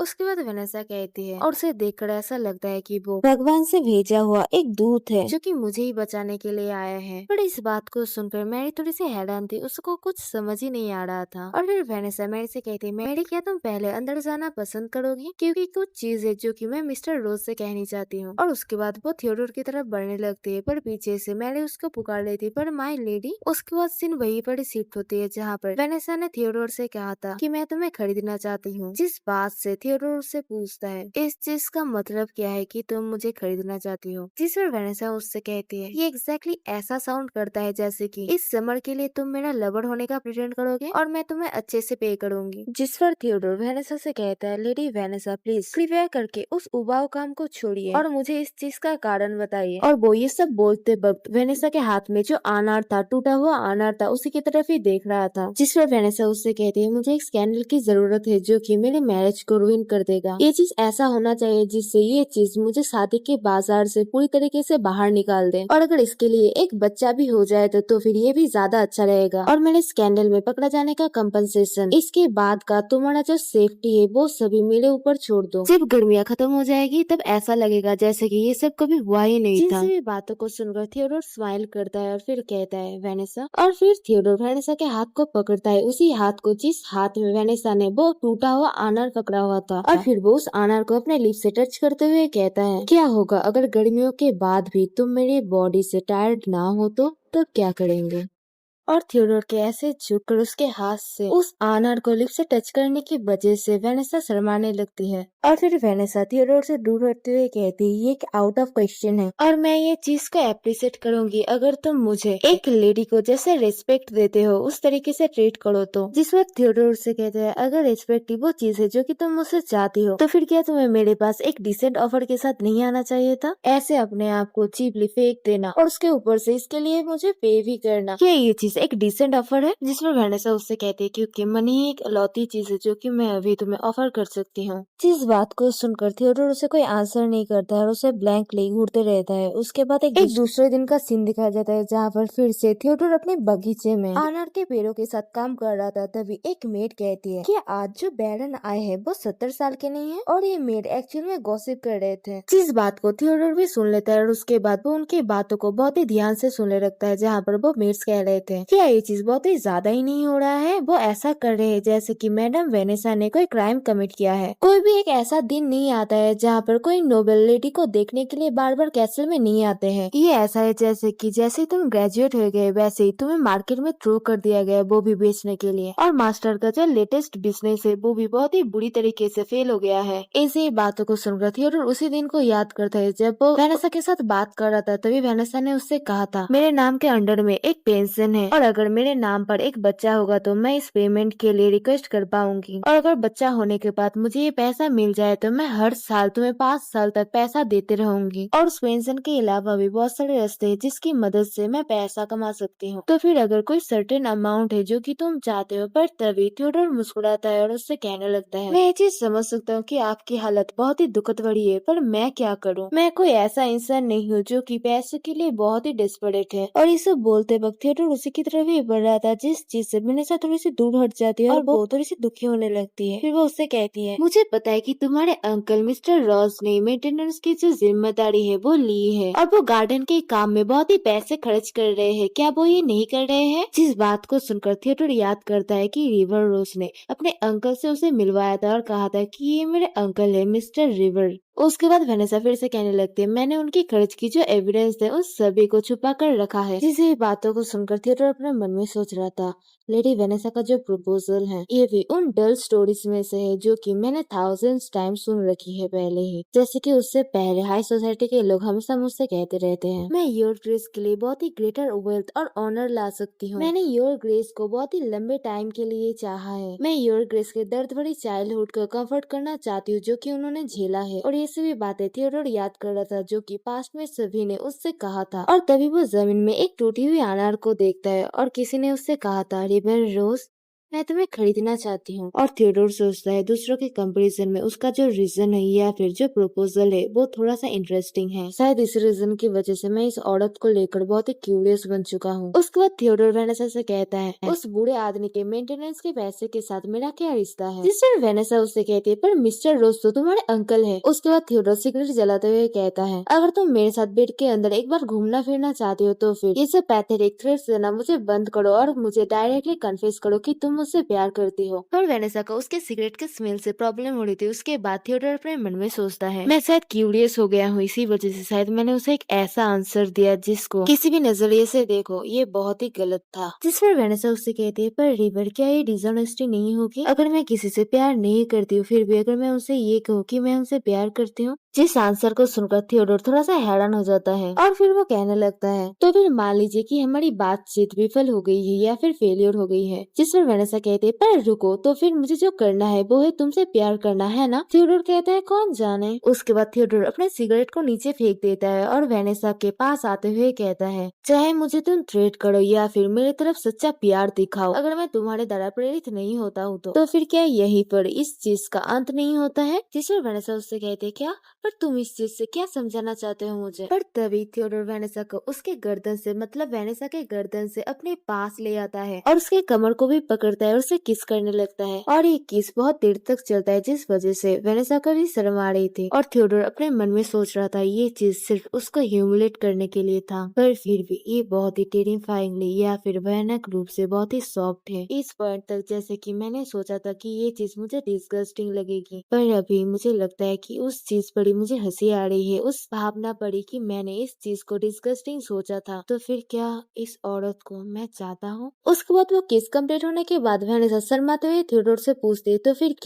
उसके बाद वेनेसा कहती है, और उसे देखकर ऐसा लगता है कि वो भगवान से भेजा हुआ एक दूत है जो कि मुझे ही बचाने के लिए आया है। पर इस बात को सुनकर मैरी थोड़ी सी हैरान थी, उसको कुछ समझ ही नहीं आ रहा था। और फिर वेनेसा मैरी से कहती है, मैरी क्या तुम पहले अंदर जाना पसंद करोगी, क्योंकि कुछ चीजें जो कि मैं मिस्टर रोज से कहनी चाहती हूँ। और उसके बाद वो थियोडोर की तरफ बढ़ने लगती है, पर पीछे से मैरी उसको पुकार लेती है, पर माय लेडी। उसके बाद सीन वही पर शिफ्ट होती है जहाँ पर वेनेसा ने थियोडोर से कहा था कि मैं तुम्हें खरीदना चाहती हूँ। जिस बात से थियोडोर उससे पूछता है, इस चीज का मतलब क्या है कि तुम मुझे खरीदना चाहती हो? जिस पर वेनेसा उससे कहती है, ये एग्जैक्टली ऐसा साउंड करता है जैसे कि इस समर के लिए तुम मेरा लवर होने का प्रिटेंड करोगे और मैं तुम्हें अच्छे से पे करूंगी। जिस पर थियोडोर वेनेसा से कहता है, लेडी वेनेसा प्लीज कृपया करके उस उबाऊ काम को छोड़िए और मुझे इस चीज का कारण बताइए। और वो ये सब बोलते वक्त वेनेसा के हाथ में जो अनार था, टूटा हुआ अनार था, उसी की तरफ ही देख रहा था। जिस पर वेनेसा उससे कहती है, मुझे एक स्कैंडल की जरूरत है जो कि मेरे मैरिज को रुइन कर देगा। ये चीज ऐसा होना चाहिए जिससे ये चीज मुझे शादी के बाजार से पूरी तरीके से बाहर निकाल दे, और अगर इसके लिए एक बच्चा भी हो जाए तो फिर ये भी ज्यादा अच्छा रहेगा। और मेरे स्कैंडल में पकड़ा जाने का कंपनसेशन, इसके बाद का तुम्हारा जो सेफ्टी है वो सभी मेरे ऊपर छोड़ दो। जब गर्मियाँ खत्म हो जाएगी तब ऐसा लगेगा जैसे कि ये सब कभी हुआ ही नहीं था। जिन सभी बातों को सुनकर थियोडोर स्माइल करता है और फिर कहता है, वेनेसा। और फिर थियोडोर वेनेसा के हाथ को पकड़ता है, उसी हाथ को जिस हाथ में वेनेसा ने वो टूटा हुआ अनार पकड़ा हुआ था। और फिर वो उस अनार को अपने लिप से टच करते हुए कहता है, क्या होगा अगर गर्मियों के बाद भी तुम मेरी बॉडी से टायर्ड ना हो तो क्या करेंगे? और थियोडोर के ऐसे झुककर उसके हाथ से उस अनार को लिप से टच करने की वजह से वेनेसा शर्माने लगती है। और फिर वेनेसा थियोडोर से दूर हटते हुए कहती है, ये आउट ऑफ क्वेश्चन है और मैं ये चीज को अप्रिशिएट करूंगी अगर तुम मुझे एक लेडी को जैसे रिस्पेक्ट देते हो उस तरीके से ट्रीट करो तो। जिस वक्त थियोडोर से कहते हैं, अगर रिस्पेक्ट ही वो चीज है जो कि तुम मुझसे चाहती हो तो फिर क्या तुम्हें मेरे पास एक डिसेंट ऑफर के साथ नहीं आना चाहिए था? ऐसे अपने आप को चीपली फेंक देना और उसके ऊपर से इसके लिए मुझे पे भी करना, क्या ये चीज एक डिसेंट ऑफर है? जिसमें वेनेसा उससे कहती है, क्योंकि मनी ही एक अलौती चीज है जो कि मैं अभी तुम्हें ऑफर कर सकती हूँ। जिस बात को सुनकर थियोडोर उसे कोई आंसर नहीं करता है और उसे ब्लैंकली घूरते रहता है। उसके बाद एक दूसरे दिन का सीन दिखाया जाता है जहाँ पर फिर से थियोडोर अपने बगीचे में अनार के पेड़ों के साथ काम कर रहा था। तभी एक मेड कहती है कि आज जो बैरन आए हैं वो 70 साल के नहीं है, और ये मेड एक्चुअल में गॉसिप कर रहे थे। जिस बात को थियोडोर भी सुन लेता है और उसके बाद वो उनकी बातों को बहुत ही ध्यान से सुनने लगता है, जहाँ पर वो मेड्स कह रहे थे, क्या ये चीज बहुत ही ज्यादा ही नहीं हो रहा है? वो ऐसा कर रहे हैं जैसे कि मैडम वेनेसा ने कोई क्राइम कमिट किया है। कोई भी एक ऐसा दिन नहीं आता है जहाँ पर कोई नोबल लेडी को देखने के लिए बार बार कैसल में नहीं आते हैं। ये ऐसा है जैसे तुम ग्रेजुएट हो गए वैसे ही तुम्हें मार्केट में थ्रो कर दिया गया, वो भी बेचने के लिए। और मास्टर का जो लेटेस्ट बिजनेस है वो भी बहुत ही बुरी तरीके से फेल हो गया है। ऐसी बातों को सुनकर थियोडोर उसी दिन को याद करता है जब वो वेनेसा के साथ बात कर रहा था। तभी वेनेसा ने उससे कहा था, मेरे नाम के अंडर में एक पेंशन है और अगर मेरे नाम पर एक बच्चा होगा तो मैं इस पेमेंट के लिए रिक्वेस्ट कर पाऊंगी, और अगर बच्चा होने के बाद मुझे ये पैसा मिल जाए तो मैं हर साल तुम्हें 5 साल तक पैसा देते रहूंगी। और उस पेंशन के अलावा भी बहुत सारे रास्ते हैं जिसकी मदद से मैं पैसा कमा सकती हूँ। तो फिर अगर कोई सर्टेन अमाउंट है जो कि तुम चाहते हो। पर तभी थियोडोर मुस्कुराता है और उससे कहने लगता है, मैं ये चीज समझ सकता हूँ कि आपकी हालत बहुत ही दुखद भरी है, पर मैं क्या करूँ। मैं कोई ऐसा इंसान नहीं हूँ जो कि पैसे के लिए बहुत ही डेस्परेट है। और ये सब बोलते वक्त थियोडोर उसी की तरफ ही बढ़ रहा था, जिस चीज से वेनेसा थोड़ी सी दूर हट जाती है और वो थोड़ी सी दुखी होने लगती है। फिर वो उससे कहती है, मुझे पता है कि तुम्हारे अंकल मिस्टर रॉस ने मेंटेनेंस की जो जिम्मेदारी है वो ली है, और वो गार्डन के काम में बहुत ही पैसे खर्च कर रहे हैं। क्या वो ये नहीं कर रहे हैं? जिस बात को सुनकर थियोडोर याद करता है कि रिवर रोज ने अपने अंकल से उसे मिलवाया था और कहा था कि ये मेरे अंकल है मिस्टर रिवर। उसके बाद वेनेसा फिर से कहने लगती है, मैंने उनकी खर्च की जो एविडेंस थे उन सभी को छुपा कर रखा है। जिसे बातों को सुनकर थियोडोर अपने मन में सोच रहा था, लेडी वेनेसा का जो प्रपोजल है ये भी उन डल स्टोरीज में से है जो कि मैंने थाउजेंड्स टाइम सुन रखी है पहले ही। जैसे कि उससे पहले हाई सोसाइटी के लोग हमेशा मुझसे कहते रहते हैं, मैं योर ग्रेस के लिए बहुत ही ग्रेटर वेल्थ और ऑनर ला सकती हूँ। मैंने योर ग्रेस को बहुत ही लंबे टाइम के लिए चाहा है। मैं योर ग्रेस के दर्द भरी चाइल्डहुड को कंफर्ट करना चाहती हूँ जो कि उन्होंने झेला है। और ये सभी बातें थियोडोर याद कर रहा था जो कि पास्ट में सभी ने उससे कहा था। और तभी वो जमीन में एक टूटी हुई अनार को देखता है और किसी ने उससे कहा था, रिवर रोज मैं तुम्हें खरीदना चाहती हूँ। और थियोडोर सोचता है दूसरों के कंपैरिजन में उसका जो रीजन है या फिर जो प्रपोजल है वो थोड़ा सा इंटरेस्टिंग है। शायद इस रीजन की वजह से मैं इस औरत को लेकर बहुत ही क्यूरियस बन चुका हूँ। उसके बाद थियोडोर वेनेसा से कहता है, उस बूढ़े आदमी के मेंटेनेंस के पैसे के साथ मेरा क्या रिश्ता है। जिस पर वेनेसा उससे कहती है, पर मिस्टर रोज तो तुम्हारे अंकल है। उसके बाद थियोडोर सिगरेट जलाते हुए कहता है, अगर तुम मेरे साथ बेड के अंदर एक बार घूमना फिरना चाहती हो तो फिर ये सब पैथेटिक थ्रेट्स देना मुझे बंद करो और मुझे डायरेक्टली कन्फेस करो कि तुम मुझसे प्यार करती हो। पर वेनेसा को उसके सिगरेट के स्मेल से प्रॉब्लम हो रही थी। उसके बाद थियोडोर अपने मन में सोचता है, मैं शायद क्यूरियस हो गया हूँ, इसी वजह से शायद मैंने उसे एक ऐसा आंसर दिया जिसको किसी भी नजरिए से देखो ये बहुत ही गलत था। जिस पर वेनेसा उससे कहती है, पर रिवर क्या ये डिसऑनेस्टी नहीं होगी? अगर मैं किसी से प्यार नहीं करती हूँ फिर भी अगर मैं उनसे ये कहूँ कि मैं उनसे प्यार करती हूँ। जिस आंसर को सुनकर थियोडोर थोड़ा सा हैरान हो जाता है और फिर वो कहने लगता है, तो फिर मान लीजिए कि हमारी बातचीत विफल हो गई है या फिर फेलियर हो गई है। जिस पर वेनेसा कहते हैं, पर रुको, तो फिर मुझे जो करना है वो है तुमसे प्यार करना, है ना? थियोडोर कहता है, कौन जाने। उसके बाद थियोडोर अपने सिगरेट को नीचे फेंक देता है और वेनेसा के पास आते हुए कहता है, चाहे मुझे तुम थ्रेट करो या फिर मेरी तरफ सच्चा प्यार दिखाओ, अगर मैं तुम्हारे द्वारा प्रेरित नहीं होता हूँ तो फिर क्या यही पर इस चीज का अंत नहीं होता है? जिस पर वेनेसा उससे कहते हैं, क्या? पर तुम इस चीज से क्या समझाना चाहते हो मुझे? पर तभी थियोडोर वेनेसा को उसके गर्दन से मतलब वेनेसा के गर्दन से अपने पास ले आता है और उसके कमर को भी पकड़ता है और उसे किस करने लगता है। और ये किस बहुत देर तक चलता है जिस वजह से वेनेसा को भी शर्म आ रही थी। और थियोडोर अपने मन में सोच रहा था ये चीज सिर्फ उसको ह्यूमिलेट करने के लिए था, पर फिर भी ये बहुत ही टेरिफाइंगली या फिर भयानक रूप से बहुत ही सॉफ्ट है। इस पॉइंट तक जैसे कि मैंने सोचा था कि ये चीज मुझे डिस्गस्टिंग लगेगी, पर अभी मुझे लगता है कि उस चीज पर ही मुझे हंसी आ रही है। उस भावना पर ही कि मैंने इस चीज को डिस्गस्टिंग सोचा था, तो फिर क्या इस औरत को मैं चाहता हूँ? उसके बाद वो किस कंप्लीट होने के बाद वेनेसा शर्माते हुए थियोडोर से पूछती है, तो फिर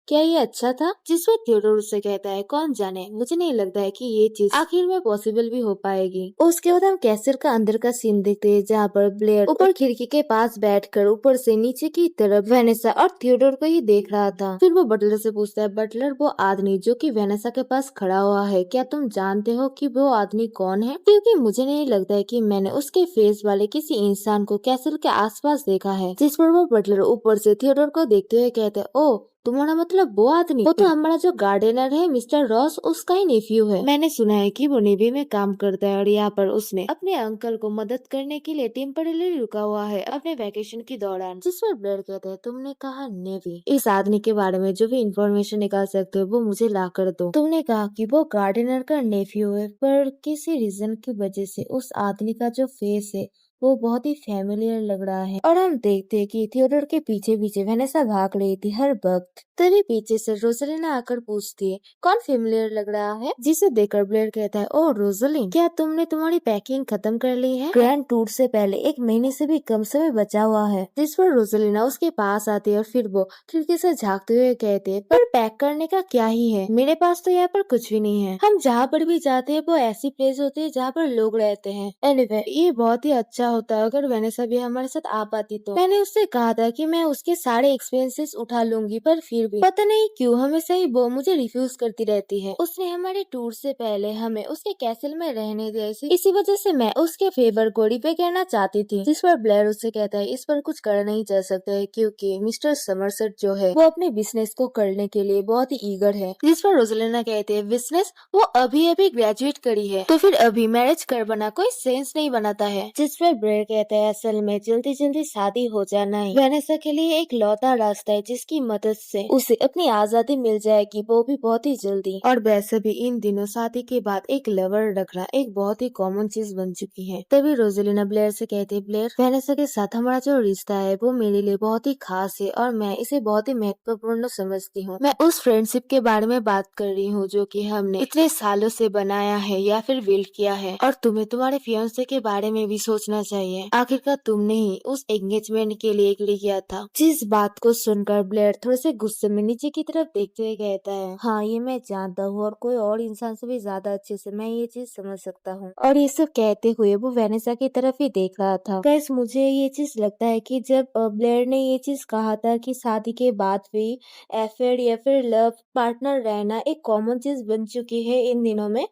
क्या ये अच्छा था? जिस पर थियोडोर उससे कहता है, कौन जाने, मुझे नहीं लगता है कि ये चीज आखिर में पॉसिबल भी हो पाएगी। उसके बाद हम कैसल का अंदर का सीन देखते हैं जहाँ पर ब्लेयर ऊपर खिड़की के पास बैठकर ऊपर से नीचे की तरफ वेनेसा और थियोडोर को ही देख रहा था। फिर वो बटलर से पूछता है, बटलर वो आदमी जो कि वेनेसा के पास खड़ा हुआ है, क्या तुम जानते हो कि वो आदमी कौन है? क्योंकि मुझे नहीं लगता है कि मैंने उसके फेस वाले किसी इंसान को कैसल के आसपास देखा है। जिस पर वो बटलर ऊपर से थियोडोर को देखते हुए कहते हैं, ओ तुम्हारा मतलब वो आदमी, वो तो हमारा जो गार्डनर है मिस्टर रॉस उसका ही नेफ्यू है। मैंने सुना है कि वो नेवी में काम करता है और यहाँ पर उसने अपने अंकल को मदद करने के लिए टेम्परेरी रुका हुआ है अपने वैकेशन के दौरान। जिस पर ब्लेयर कहते हैं, तुमने कहा नेवी, इस आदमी के बारे में जो भी इंफॉर्मेशन निकाल सकते हो वो मुझे ला कर दो। तुमने कहा कि वो गार्डनर का नेफ्यू है, पर किसी रीजन की वजह से उस आदमी का जो फेस है वो बहुत ही फैमिलियर लग रहा है। और हम देखते हैं कि थियोडोर के पीछे पीछे वेनेसा भाग रही थी हर वक्त। तभी पीछे से रोजलिना आकर पूछती है, कौन फेमिलियर लग रहा है? जिसे देखकर ब्लेयर कहता है, ओ रोजलिन, क्या तुमने तुम्हारी पैकिंग खत्म कर ली है? ग्रैंड टूर से पहले 1 महीने से भी कम समय बचा हुआ है। जिस पर रोजलिना उसके पास आती है और फिर वो खिड़की से झाँकते हुए कहते हैं, पर पैक करने का क्या ही है, मेरे पास तो यहाँ पर कुछ भी नहीं है। हम जहाँ पर भी जाते हैं वो ऐसी प्लेस होती है जहाँ पर लोग रहते हैं। एनीवे, ये बहुत ही अच्छा होता अगर वेनेसा भी हमारे साथ आ पाती तो। मैंने उससे कहा था कि मैं उसके सारे एक्सपेंसेस उठा लूंगी, पर फिर भी पता नहीं क्यों हमेशा ही वो मुझे रिफ्यूज करती रहती है। उसने हमारे टूर से पहले हमें उसके कैसल में रहने दिया, इसी वजह से मैं उसके फेवर को रिपे करना चाहती थी। जिस पर ब्लेयर उससे कहता है इस पर कुछ कर नहीं जा सकता है क्योंकि मिस्टर समरसेट जो है वो अपने बिजनेस को करने के लिए बहुत ही ईगर है। जिस पर रोजलिना कहते हैं बिजनेस, वो अभी अभी ग्रेजुएट करी है तो फिर अभी मैरिज कर बना कोई सेंस नहीं बनाता है। जिस पर ब्लेयर कहता है असल में जल्दी जल्दी शादी हो जाना ही वेनेसा के लिए एक लौता रास्ता है जिसकी मदद से उसे अपनी आजादी मिल जाएगी, वो भी बहुत ही जल्दी। और वैसे भी इन दिनों शादी के बाद एक लवर रखना एक बहुत ही कॉमन चीज बन चुकी है। तभी रोजेलिना ब्लेयर से कहती है ब्लेयर, वेनेसा के साथ हमारा जो रिश्ता है वो मेरे लिए बहुत ही खास है और मैं इसे बहुत ही महत्वपूर्ण समझती हूँ। मैं उस फ्रेंडशिप के बारे में बात कर रही हूँ जो कि हमने इतने सालों से बनाया है या फिर बिल्ड किया है, और तुम्हें तुम्हारे फियांसे के बारे में भी सोचना चाहिए। आखिरकार तुमने ही उस एंगेजमेंट के लिए एग्री किया था। जिस बात को सुनकर ब्लेयर थोड़े से गुस्से में नीचे की तरफ देखते हुए कहता है हाँ ये मैं जानता हूँ और कोई और इंसान से भी ज्यादा अच्छे से मैं ये चीज समझ सकता हूँ। और ये सब कहते हुए वो वेनेसा की तरफ ही देख रहा था। गैस मुझे ये चीज लगता है कि जब ब्लेयर ने ये चीज कहा था कि शादी के बाद भी अफेयर या फिर लव पार्टनर रहना एक कॉमन चीज बन चुकी है इन दिनों में,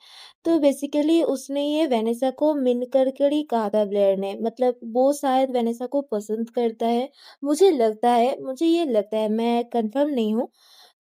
तो बेसिकली उसने ये वेनेसा को मिन कर ही कहा था ब्लेयर ने। मतलब वो शायद वेनेसा को पसंद करता है, मुझे ये लगता है, मैं कंफर्म नहीं हूँ।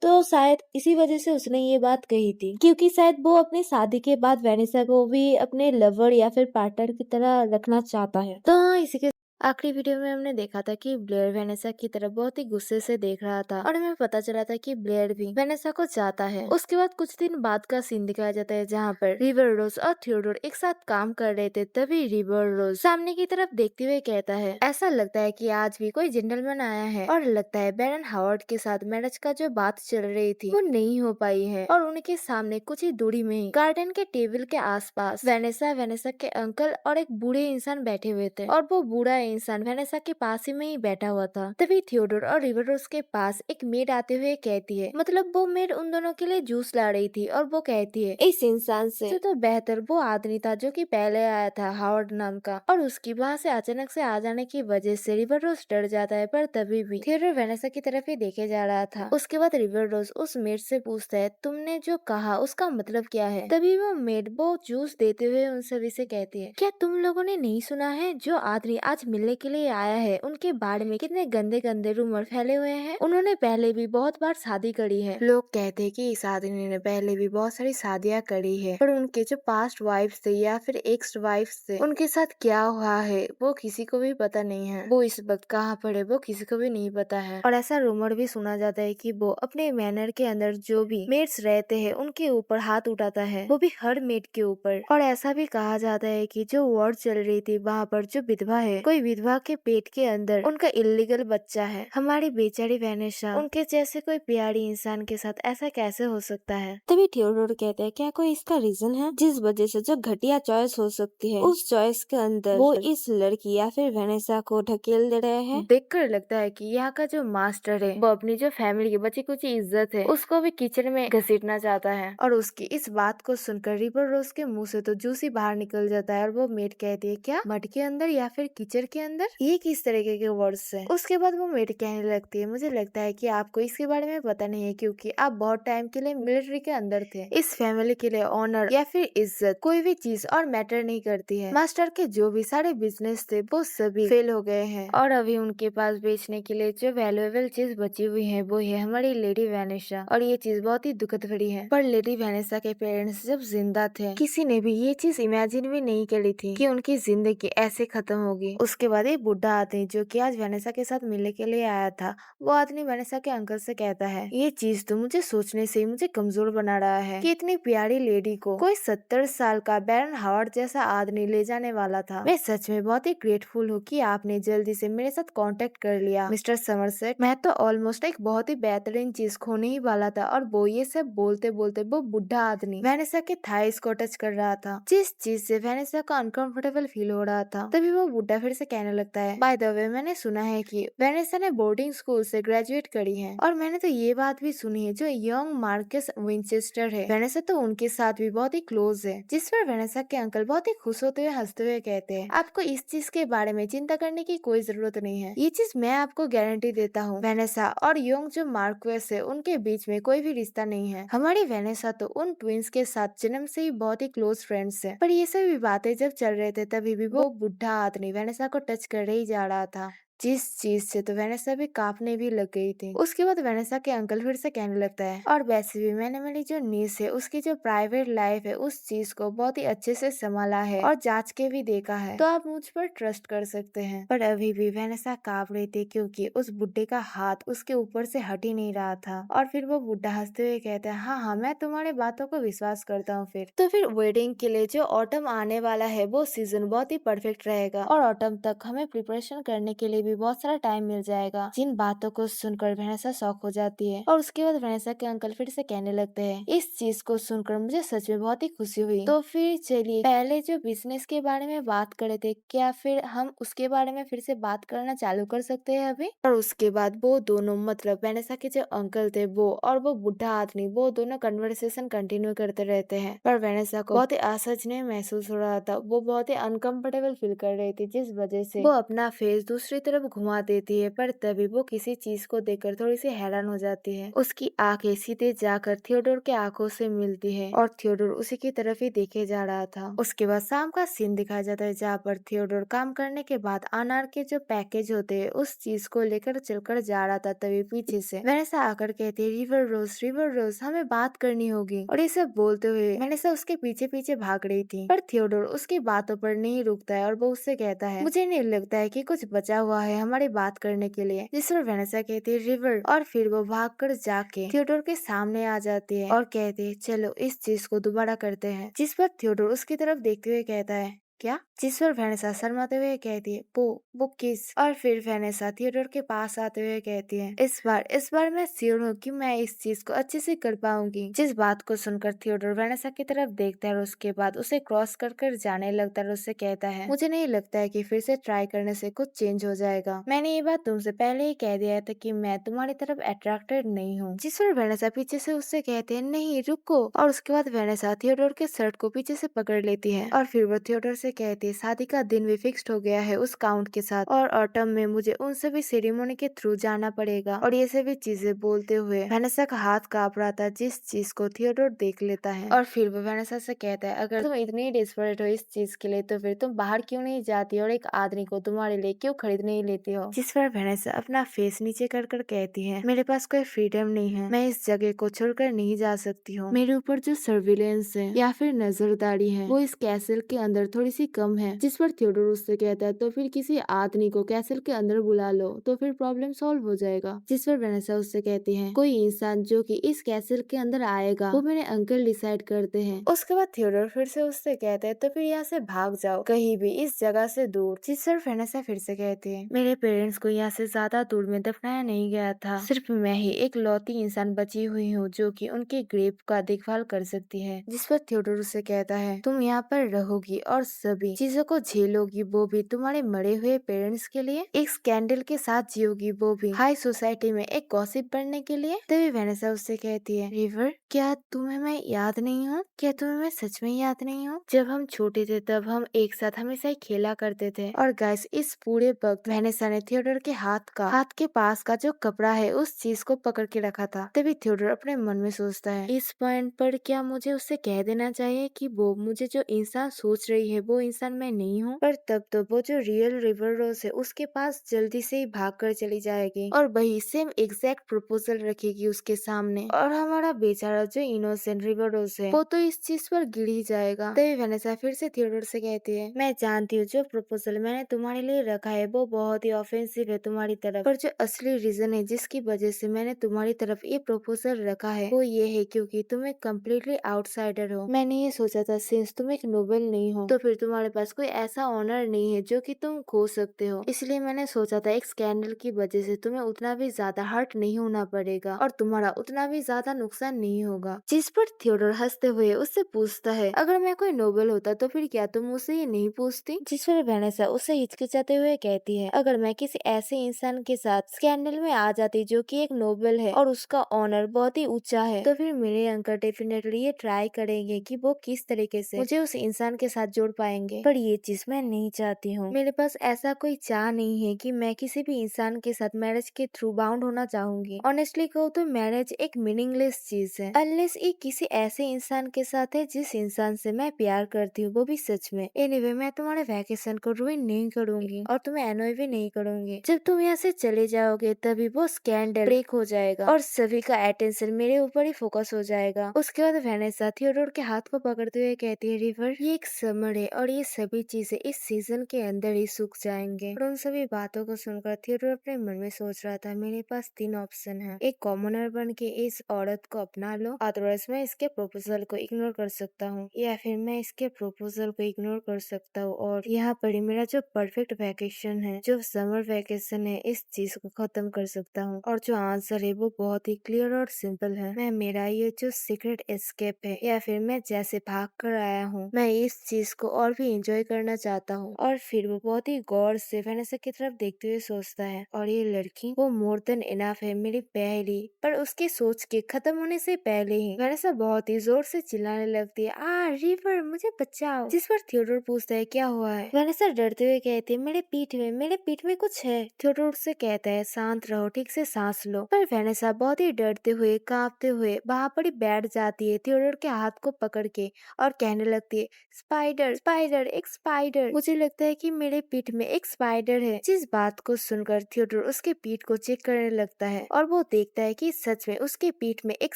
तो शायद इसी वजह से उसने ये बात कही थी क्योंकि शायद वो अपनी शादी के बाद वेनेसा को भी अपने लवर या फिर पार्टनर की तरह रखना चाहता है। तो हाँ, इसी के आखिरी वीडियो में हमने देखा था कि ब्लेयर वेनेसा की तरफ बहुत ही गुस्से से देख रहा था और हमें पता चला था कि ब्लेयर भी वेनेसा को चाहता है। उसके बाद कुछ दिन बाद का सीन दिखाया जाता है जहाँ पर रिवर रोज और थियोडोर एक साथ काम कर रहे थे। तभी रिवर रोज सामने की तरफ देखते हुए कहता है ऐसा लगता है कि आज भी कोई जेंटलमैन आया है और लगता है बैरन हावर्ड के साथ मैरिज का जो बात चल रही थी वो नहीं हो पाई है। और उनके सामने कुछ ही दूरी में ही गार्डन के टेबल के आसपास वेनेसा के अंकल और एक बूढ़े इंसान बैठे हुए थे और वो बूढ़ा इंसान वेनेसा के पास ही में ही बैठा हुआ था। तभी थियोडोर और रिवरोस के पास एक मेड आते हुए कहती है, मतलब वो मेड उन दोनों के लिए जूस ला रही थी और वो कहती है इस इंसान से तो बेहतर वो आदमी था जो कि पहले आया था हावर्ड नाम का। और उसकी वहाँ से अचानक से आ जाने की वजह से रिवरोस डर जाता है, पर तभी भी थियोडोर वेनेसा की तरफ ही देखे जा रहा था। उसके बाद रिवरोस उस मेड से पूछता है तुमने जो कहा उसका मतलब क्या है। तभी वो मेड वो जूस देते हुए उन सभी से कहती है क्या तुम लोगों ने नहीं सुना है जो आदमी आज मिलने के लिए आया है उनके बारे में कितने गंदे गंदे रूमर फैले हुए हैं। उन्होंने पहले भी बहुत बार शादी करी है। लोग कहते हैं कि इस आदमी ने पहले भी बहुत सारी शादियां करी है, पर उनके जो पास्ट वाइफ्स थे या फिर एक्स वाइफ्स थे उनके साथ क्या हुआ है वो किसी को भी पता नहीं है। वो इस वक्त कहाँ पड़े वो किसी को भी नहीं पता है। और ऐसा रूमर भी सुना जाता है कि वो अपने मैनर के अंदर जो भी मेड्स रहते हैं उनके ऊपर हाथ उठाता है, वो भी हर मेड के ऊपर। और ऐसा भी कहा जाता है कि जो वॉर चल रही थी वहाँ पर जो विधवा है, कोई विधवा के पेट के अंदर उनका इलीगल बच्चा है। हमारी बेचारी वेनेसा उनके जैसे कोई प्यारी इंसान के साथ ऐसा कैसे हो सकता है। तभी थियोडोर कहते हैं क्या कोई इसका रीजन है जिस वजह से जो घटिया चॉइस हो सकती है उस चॉइस के अंदर वो इस लड़की या फिर वेनेसा को ढकेल दे रहे हैं। देखकर लगता है कि यहाँ का जो मास्टर है वो अपनी जो फैमिली की बची कुछ इज्जत है उसको भी किचन में घसीटना चाहता है। और उसकी इस बात को सुनकर रिवर रोज के मुंह से तो जूस ही बाहर निकल जाता है और वो मेड कहती है क्या मड के अंदर या फिर किचन के अंदर, ये किस तरीके के वर्ड्स है। उसके बाद वो मेड कहने लगती है मुझे लगता है कि आपको इसके बारे में पता नहीं है क्योंकि आप बहुत टाइम के लिए मिलिट्री के अंदर थे। इस फैमिली के लिए ऑनर या फिर इज्जत कोई भी चीज और मैटर नहीं करती है। मास्टर के जो भी सारे बिजनेस थे वो सभी फेल हो गए हैं और अभी उनके पास बेचने के लिए जो वैल्यूएबल चीज बची हुई है वो है हमारी लेडी वेनेसा। और ये चीज बहुत ही दुखद भरी है। पर लेडी वेनेसा के पेरेंट्स जब जिंदा थे किसी ने भी ये चीज इमेजिन भी नहीं करी थी कि उनकी जिंदगी ऐसे खत्म होगी। उसके बाद एक बुढ़ा आदमी जो कि आज वेनेसा के साथ मिलने के लिए आया था, वो आदमी वेनेसा के अंकल से कहता है ये चीज तो मुझे सोचने से ही मुझे कमजोर बना रहा है कि इतनी प्यारी लेडी को कोई 70 साल का बैरन हावर्ड जैसा आदमी ले जाने वाला था। मैं सच में बहुत ही ग्रेटफुल हूँ कि आपने जल्दी से मेरे साथ कांटेक्ट कर लिया मिस्टर समरसेट। मैं तो ऑलमोस्ट एक बहुत ही बेहतरीन चीज खोने ही वाला था। और वो ये सब बोलते बोलते वो बुढ़ा आदमी वेनेसा के थाइस को टच कर रहा था जिस चीज से वेनेसा को अनकंफर्टेबल फील हो रहा था। तभी वो बुढ़ा फिर से कहने लगता है, बाय द वे मैंने सुना है कि वेनेसा ने बोर्डिंग स्कूल से ग्रेजुएट करी है, और मैंने तो ये बात भी सुनी है जो यंग मार्कस विंचेस्टर है, वेनेसा तो उनके साथ भी बहुत ही क्लोज है। जिस पर वेनेसा के अंकल बहुत ही खुश होते हुए हंसते हुए कहते हैं, आपको इस चीज के बारे में चिंता करने की कोई जरूरत नहीं है, ये चीज मैं आपको गारंटी देता हूँ। वेनेसा और यंग जो मार्क्वेस है उनके बीच में कोई भी रिश्ता नहीं है। हमारी वेनेसा तो उन ट्विंस के साथ जन्म से ही बहुत ही क्लोज फ्रेंड्स है। पर ये सभी बातें जब चल रहे थे तभी भी वो बुढ़ा आदमी वेनेसा को टच कर ही जा रहा था, जिस चीज से तो वेनेसा भी कांपने भी लग गई थी। उसके बाद वेनेसा के अंकल फिर से कहने लगता है, और वैसे भी मैंने मेरी जो नीस है उसकी जो प्राइवेट लाइफ है उस चीज को बहुत ही अच्छे से संभाला है और जांच के भी देखा है, तो आप मुझ पर ट्रस्ट कर सकते हैं। पर अभी भी वेनेसा कांप रही थी क्योंकि उस बुड्ढे का हाथ उसके ऊपर से हट ही नहीं रहा था। और फिर वो बुड्ढा हंसते हुए कहता है, हाँ हाँ मैं तुम्हारी बातों को विश्वास करता हूँ। फिर वेडिंग के लिए जो ऑटम आने वाला है वो सीजन बहुत ही परफेक्ट रहेगा, और ऑटम तक हमें प्रिपरेशन करने के लिए भी बहुत सारा टाइम मिल जाएगा। जिन बातों को सुनकर वेनेसा शॉक हो जाती है, और उसके बाद वेनेसा के अंकल फिर से कहने लगते हैं, इस चीज को सुनकर मुझे सच में बहुत ही खुशी हुई। तो फिर चलिए पहले जो बिजनेस के बारे में बात करे थे, क्या फिर हम उसके बारे में फिर से बात करना चालू कर सकते हैं अभी। और उसके बाद वो दोनों मतलब वेनेसा के जो अंकल थे वो और वो बुढ़ा आदमी वो दोनों कन्वर्सेशन कंटिन्यू करते रहते हैं। पर वेनेसा को बहुत ही असहज महसूस हो रहा था, वो बहुत ही अनकंफर्टेबल फील कर रही थी, जिस वजह से वो अपना फेस दूसरी तरफ घुमा देती है। पर तभी वो किसी चीज को देखकर थोड़ी सी हैरान हो जाती है। उसकी आंखें सीधे जाकर थियोडोर के आंखों से मिलती है, और थियोडोर उसी की तरफ ही देखे जा रहा था। उसके बाद शाम का सीन दिखाया जाता है जहाँ पर थियोडोर काम करने के बाद अनार के जो पैकेज होते हैं उस चीज को लेकर चलकर जा रहा था, तभी पीछे से वेनेसा आकर कहती है, रिवर रोज हमें बात करनी होगी। और ये सब बोलते हुए वेनेसा उसके पीछे पीछे भाग रही थी, पर थियोडोर उसकी बातों पर नहीं रुकता है और वो उससे कहता है, मुझे नहीं लगता है कि कुछ बचा हुआ है हमारी बात करने के लिए। जिस पर वेनेसा कहती है, रिवर, और फिर वो भागकर जाके थियोडोर के सामने आ जाती है और कहती है, चलो इस चीज को दोबारा करते हैं। जिस पर थियोडोर उसकी तरफ देखते हुए कहता है, क्या। जिस पर वेनेसा शर्माते हुए कहती है, वो किस। और फिर वेनेसा थियोडोर के पास आते हुए कहती है, इस बार मैं श्योर हूँ कि मैं इस चीज को अच्छे से कर पाऊंगी। जिस बात को सुनकर थियोडोर वेनेसा की तरफ देखता है और उसके बाद उसे क्रॉस कर कर जाने लगता है और उससे कहता है, मुझे नहीं लगता है कि फिर से ट्राई करने से कुछ चेंज हो जाएगा। मैंने ये बात तुमसे पहले ही कह दिया था कि मैं तुम्हारी तरफ अट्रैक्टेड नहीं हूँ। जिस पर वेनेसा पीछे से उससे कहते हैं, नहीं रुको। और उसके बाद वेनेसा थियोडोर के शर्ट को पीछे से पकड़ लेती है, और फिर वो थियोडोर से कहती है, शादी का दिन भी फिक्स्ड हो गया है उस काउंट के साथ, और ऑटम में मुझे उन सभी सेरेमनी के थ्रू जाना पड़ेगा। और ये सभी चीजें बोलते हुए वेनेसा का हाथ कांप रहा था, जिस चीज को थियोडोर देख लेता है। और फिर वो वेनेसा से कहता है, अगर तुम इतनी डेस्परेट हो इस चीज के लिए तो फिर तुम बाहर क्यों नहीं जाती और एक आदमी को तुम्हारे लिए क्यों खरीद नहीं लेती हो। जिस पर वेनेसा अपना फेस नीचे कर कर कहती है, मेरे पास कोई फ्रीडम नहीं है, मैं इस जगह को छोड़कर नहीं जा सकती हूँ। मेरे ऊपर जो सर्विलेंस है या फिर नजरदारी है वो इस कैसल के अंदर थोड़ी सी कम है। जिस पर थियोडोर उससे कहता है, तो फिर किसी आदमी को कैसल के अंदर बुला लो तो फिर प्रॉब्लम सॉल्व हो जाएगा। जिस पर वेनेसा उससे कहती है, कोई इंसान जो कि इस कैसल के अंदर आएगा वो मेरे अंकल डिसाइड करते हैं। उसके बाद थियोडोर फिर से उससे कहता है, तो फिर यहाँ से भाग जाओ कहीं भी इस जगह से दूर। जिस पर वेनेसा फिर से कहती है, मेरे पेरेंट्स को यहाँ से ज्यादा दूर में दफनाया नहीं गया था, सिर्फ मैं ही एक लौती इंसान बची हुई हूँ जो कि उनके ग्रेव का देखभाल कर सकती है। जिस पर थियोडोर उससे कहता है, तुम यहाँ पर रहोगी और सभी चीजों को झेलोगी, वो भी तुम्हारे मरे हुए पेरेंट्स के लिए, एक स्कैंडल के साथ जियोगी वो भी हाई सोसाइटी में एक गॉसिप बनने के लिए। तभी वेनेसा उससे कहती है, रिवर, क्या तुम्हें मैं याद नहीं हूँ? क्या तुम्हें मैं सच में याद नहीं हूँ? जब हम छोटे थे तब हम एक साथ हमेशा ही खेला करते थे। और गाइस इस पूरे वक्त वेनेसा ने थियोडोर के हाथ के पास का जो कपड़ा है उस चीज को पकड़ के रखा था। तभी थियोडोर अपने मन में सोचता है, इस पॉइंट पर क्या मुझे उससे कह देना चाहिए कि वो मुझे जो इंसान सोच रही है वो इंसान मैं नहीं हूँ। पर तब तो वो जो रियल रिवर रोज है उसके पास जल्दी से ही भाग कर चली जाएगी और वही सेम एग्जैक्ट प्रपोजल रखेगी उसके सामने, और हमारा बेचारा जो इनोसेंट रिवर रोज है वो तो इस चीज पर गिर ही जाएगा। तभी वेनेसा फिर से थियोडोर से कहती है, मैं जानती हूँ जो प्रपोजल मैंने तुम्हारे लिए रखा है वो बहुत ही ऑफेंसिव है तुम्हारी तरफ, पर जो असली रीजन है जिसकी वजह से मैंने तुम्हारी तरफ ये प्रपोजल रखा है वो ये है क्योंकि तुम एक कम्प्लीटली आउटसाइडर हो। मैंने ये सोचा था सिंस तुम एक नोबल नहीं हो तो फिर तुम्हारे पास कोई ऐसा ऑनर नहीं है जो कि तुम खो सकते हो, इसलिए मैंने सोचा था एक स्कैंडल की वजह से तुम्हें उतना भी ज्यादा हर्ट नहीं होना पड़ेगा और तुम्हारा उतना भी ज्यादा नुकसान नहीं होगा। जिस पर थियोडोर हंसते हुए उससे पूछता है, अगर मैं कोई नोबल होता तो फिर क्या तुम मुझसे ये नहीं पूछती? जिस पर वेनेसा उससे हिचकिचाते हुए कहती है, अगर मैं किसी ऐसे इंसान के साथ स्कैंडल में आ जाती जो कि एक नोबल है और उसका ऑनर बहुत ही ऊंचा है, तो फिर मेरे अंकल डेफिनेटली ये ट्राई करेंगे कि वो किस तरीके से मुझे उस इंसान के साथ जोड़ पाएंगे। पर ये चीज मैं नहीं चाहती हूँ। मेरे पास ऐसा कोई चाह नहीं है कि मैं किसी भी इंसान के साथ मैरिज के थ्रू बाउंड होना चाहूंगी। ऑनेस्टली कहूँ तो मैरिज एक मीनिंगलेस चीज है, अनलेस ये किसी ऐसे इंसान के साथ है जिस इंसान से मैं प्यार करती हूँ, वो भी सच में। एनीवे, मैं तुम्हारे वैकेशन को रुइन नहीं करूंगी और तुम्हें एनॉय भी नहीं करूंगी। जब तुम यहाँ से चले जाओगे तभी वो स्कैंडल ब्रेक हो जाएगा और सभी का अटेंशन मेरे ऊपर ही फोकस हो जाएगा। उसके बाद वेनेसा थियोडोर के हाथ को पकड़ते हुए कहती है, रिवर, ये एक समर है और ये सभी चीजें इस सीजन के अंदर ही सूख जाएंगे। और उन सभी बातों को सुनकर थियोडोर अपने मन में सोच रहा था, मेरे पास 3 ऑप्शन है। एक कॉमनर बन के इस औरत को अपना लो, अदरवाइज मैं इसके प्रपोजल को इग्नोर कर सकता हूँ, या फिर मैं इसके प्रपोजल को इग्नोर कर सकता हूँ और यहाँ पर ही मेरा जो परफेक्ट वैकेशन है, जो समर वैकेशन है, इस चीज को खत्म कर सकता हूँ। और जो आंसर है वो बहुत ही क्लियर और सिंपल है, मैं मेरा ये जो सीक्रेट एस्केप है, या फिर मैं जैसे भाग कर आया हूँ, मैं इस चीज को और भी एंजॉय करना चाहता हूँ। और फिर वो बहुत ही गौर से वेनेसा की तरफ देखते हुए सोचता है, और ये लड़की वो मोर देन इनफ है मेरी पहली। पर उसकी सोच के खत्म होने से पहले ही वेनेसा बहुत ही जोर से चिल्लाने लगती है, रिवर, मुझे बचाओ। जिस पर थियोडोर पूछता है, क्या हुआ है? वेनेसा डरते हुए कहती है, मेरे पीठ में कुछ है। थियोडोर से कहता है, शांत रहो, ठीक से सांस लो। पर वेनेसा बहुत ही डरते हुए, कांपते हुए वहाँ पर ही बैठ जाती है थियोडोर के हाथ को पकड़ के और कहने लगती है, स्पाइडर, स्पाइडर, एक स्पाइडर। मुझे लगता है कि मेरे पीठ में एक स्पाइडर है। जिस बात को सुनकर थियोडोर उसके पीठ को चेक करने लगता है और वो देखता है कि सच में उसके पीठ में एक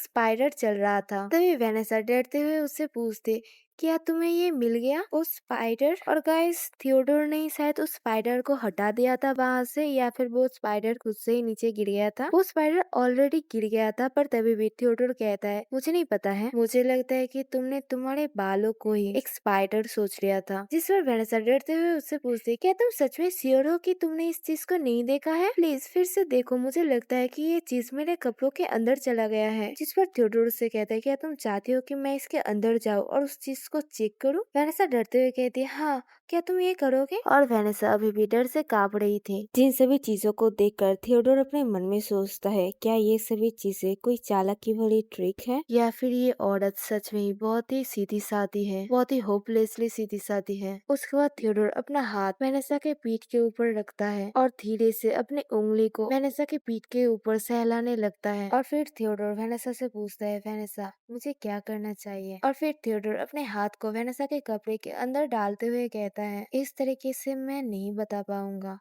स्पाइडर चल रहा था। तभी वेनेसा डरते हुए उससे पूछते, क्या तुम्हें ये मिल गया, वो स्पाइडर? और गाइस, थियोडोर ने शायद उस स्पाइडर को हटा दिया था वहां से, या फिर वो स्पाइडर खुद से ही नीचे गिर गया था। वो स्पाइडर ऑलरेडी गिर गया था, पर तभी भी थियोडोर कहता है, मुझे नहीं पता है, मुझे लगता है कि तुमने तुम्हारे बालों को ही एक स्पाइडर सोच लिया था। जिस पर वेनेसा डरते हुए उससे पूछती, क्या तुम सच में श्योर हो कि तुमने इस चीज को नहीं देखा है? प्लीज फिर से देखो, मुझे लगता है कि ये चीज मेरे कपड़ों के अंदर चला गया है। जिस पर थियोडोर से कहता है, क्या तुम चाहती हो कि मैं इसके अंदर जाऊँ और उस चीज को चेक करूं? वेनेसा डरते हुए कहती है, हाँ, क्या तुम ये करोगे? और वेनेसा अभी भी डर से कांप रही थी। जिन सभी चीजों को देखकर थियोडोर अपने मन में सोचता है, क्या ये सभी चीजें कोई चालाकी भरी ट्रिक है, या फिर ये औरत सच में ही बहुत ही सीधी सादी है, बहुत ही होपलेसली सीधी सादी है। उसके बाद थियोडोर अपना हाथ वेनेसा के पीठ के ऊपर रखता है और धीरे से अपनी उंगली को वेनेसा के पीठ के ऊपर सहलाने लगता है। और फिर थियोडोर वेनेसा से पूछता है, वेनेसा, मुझे क्या करना चाहिए? और फिर थियोडोर अपने हाथ को वेनेसा के कपड़े के अंदर डालते हुए कहता है, इस तरीके से मैं नहीं बता पाऊंगा।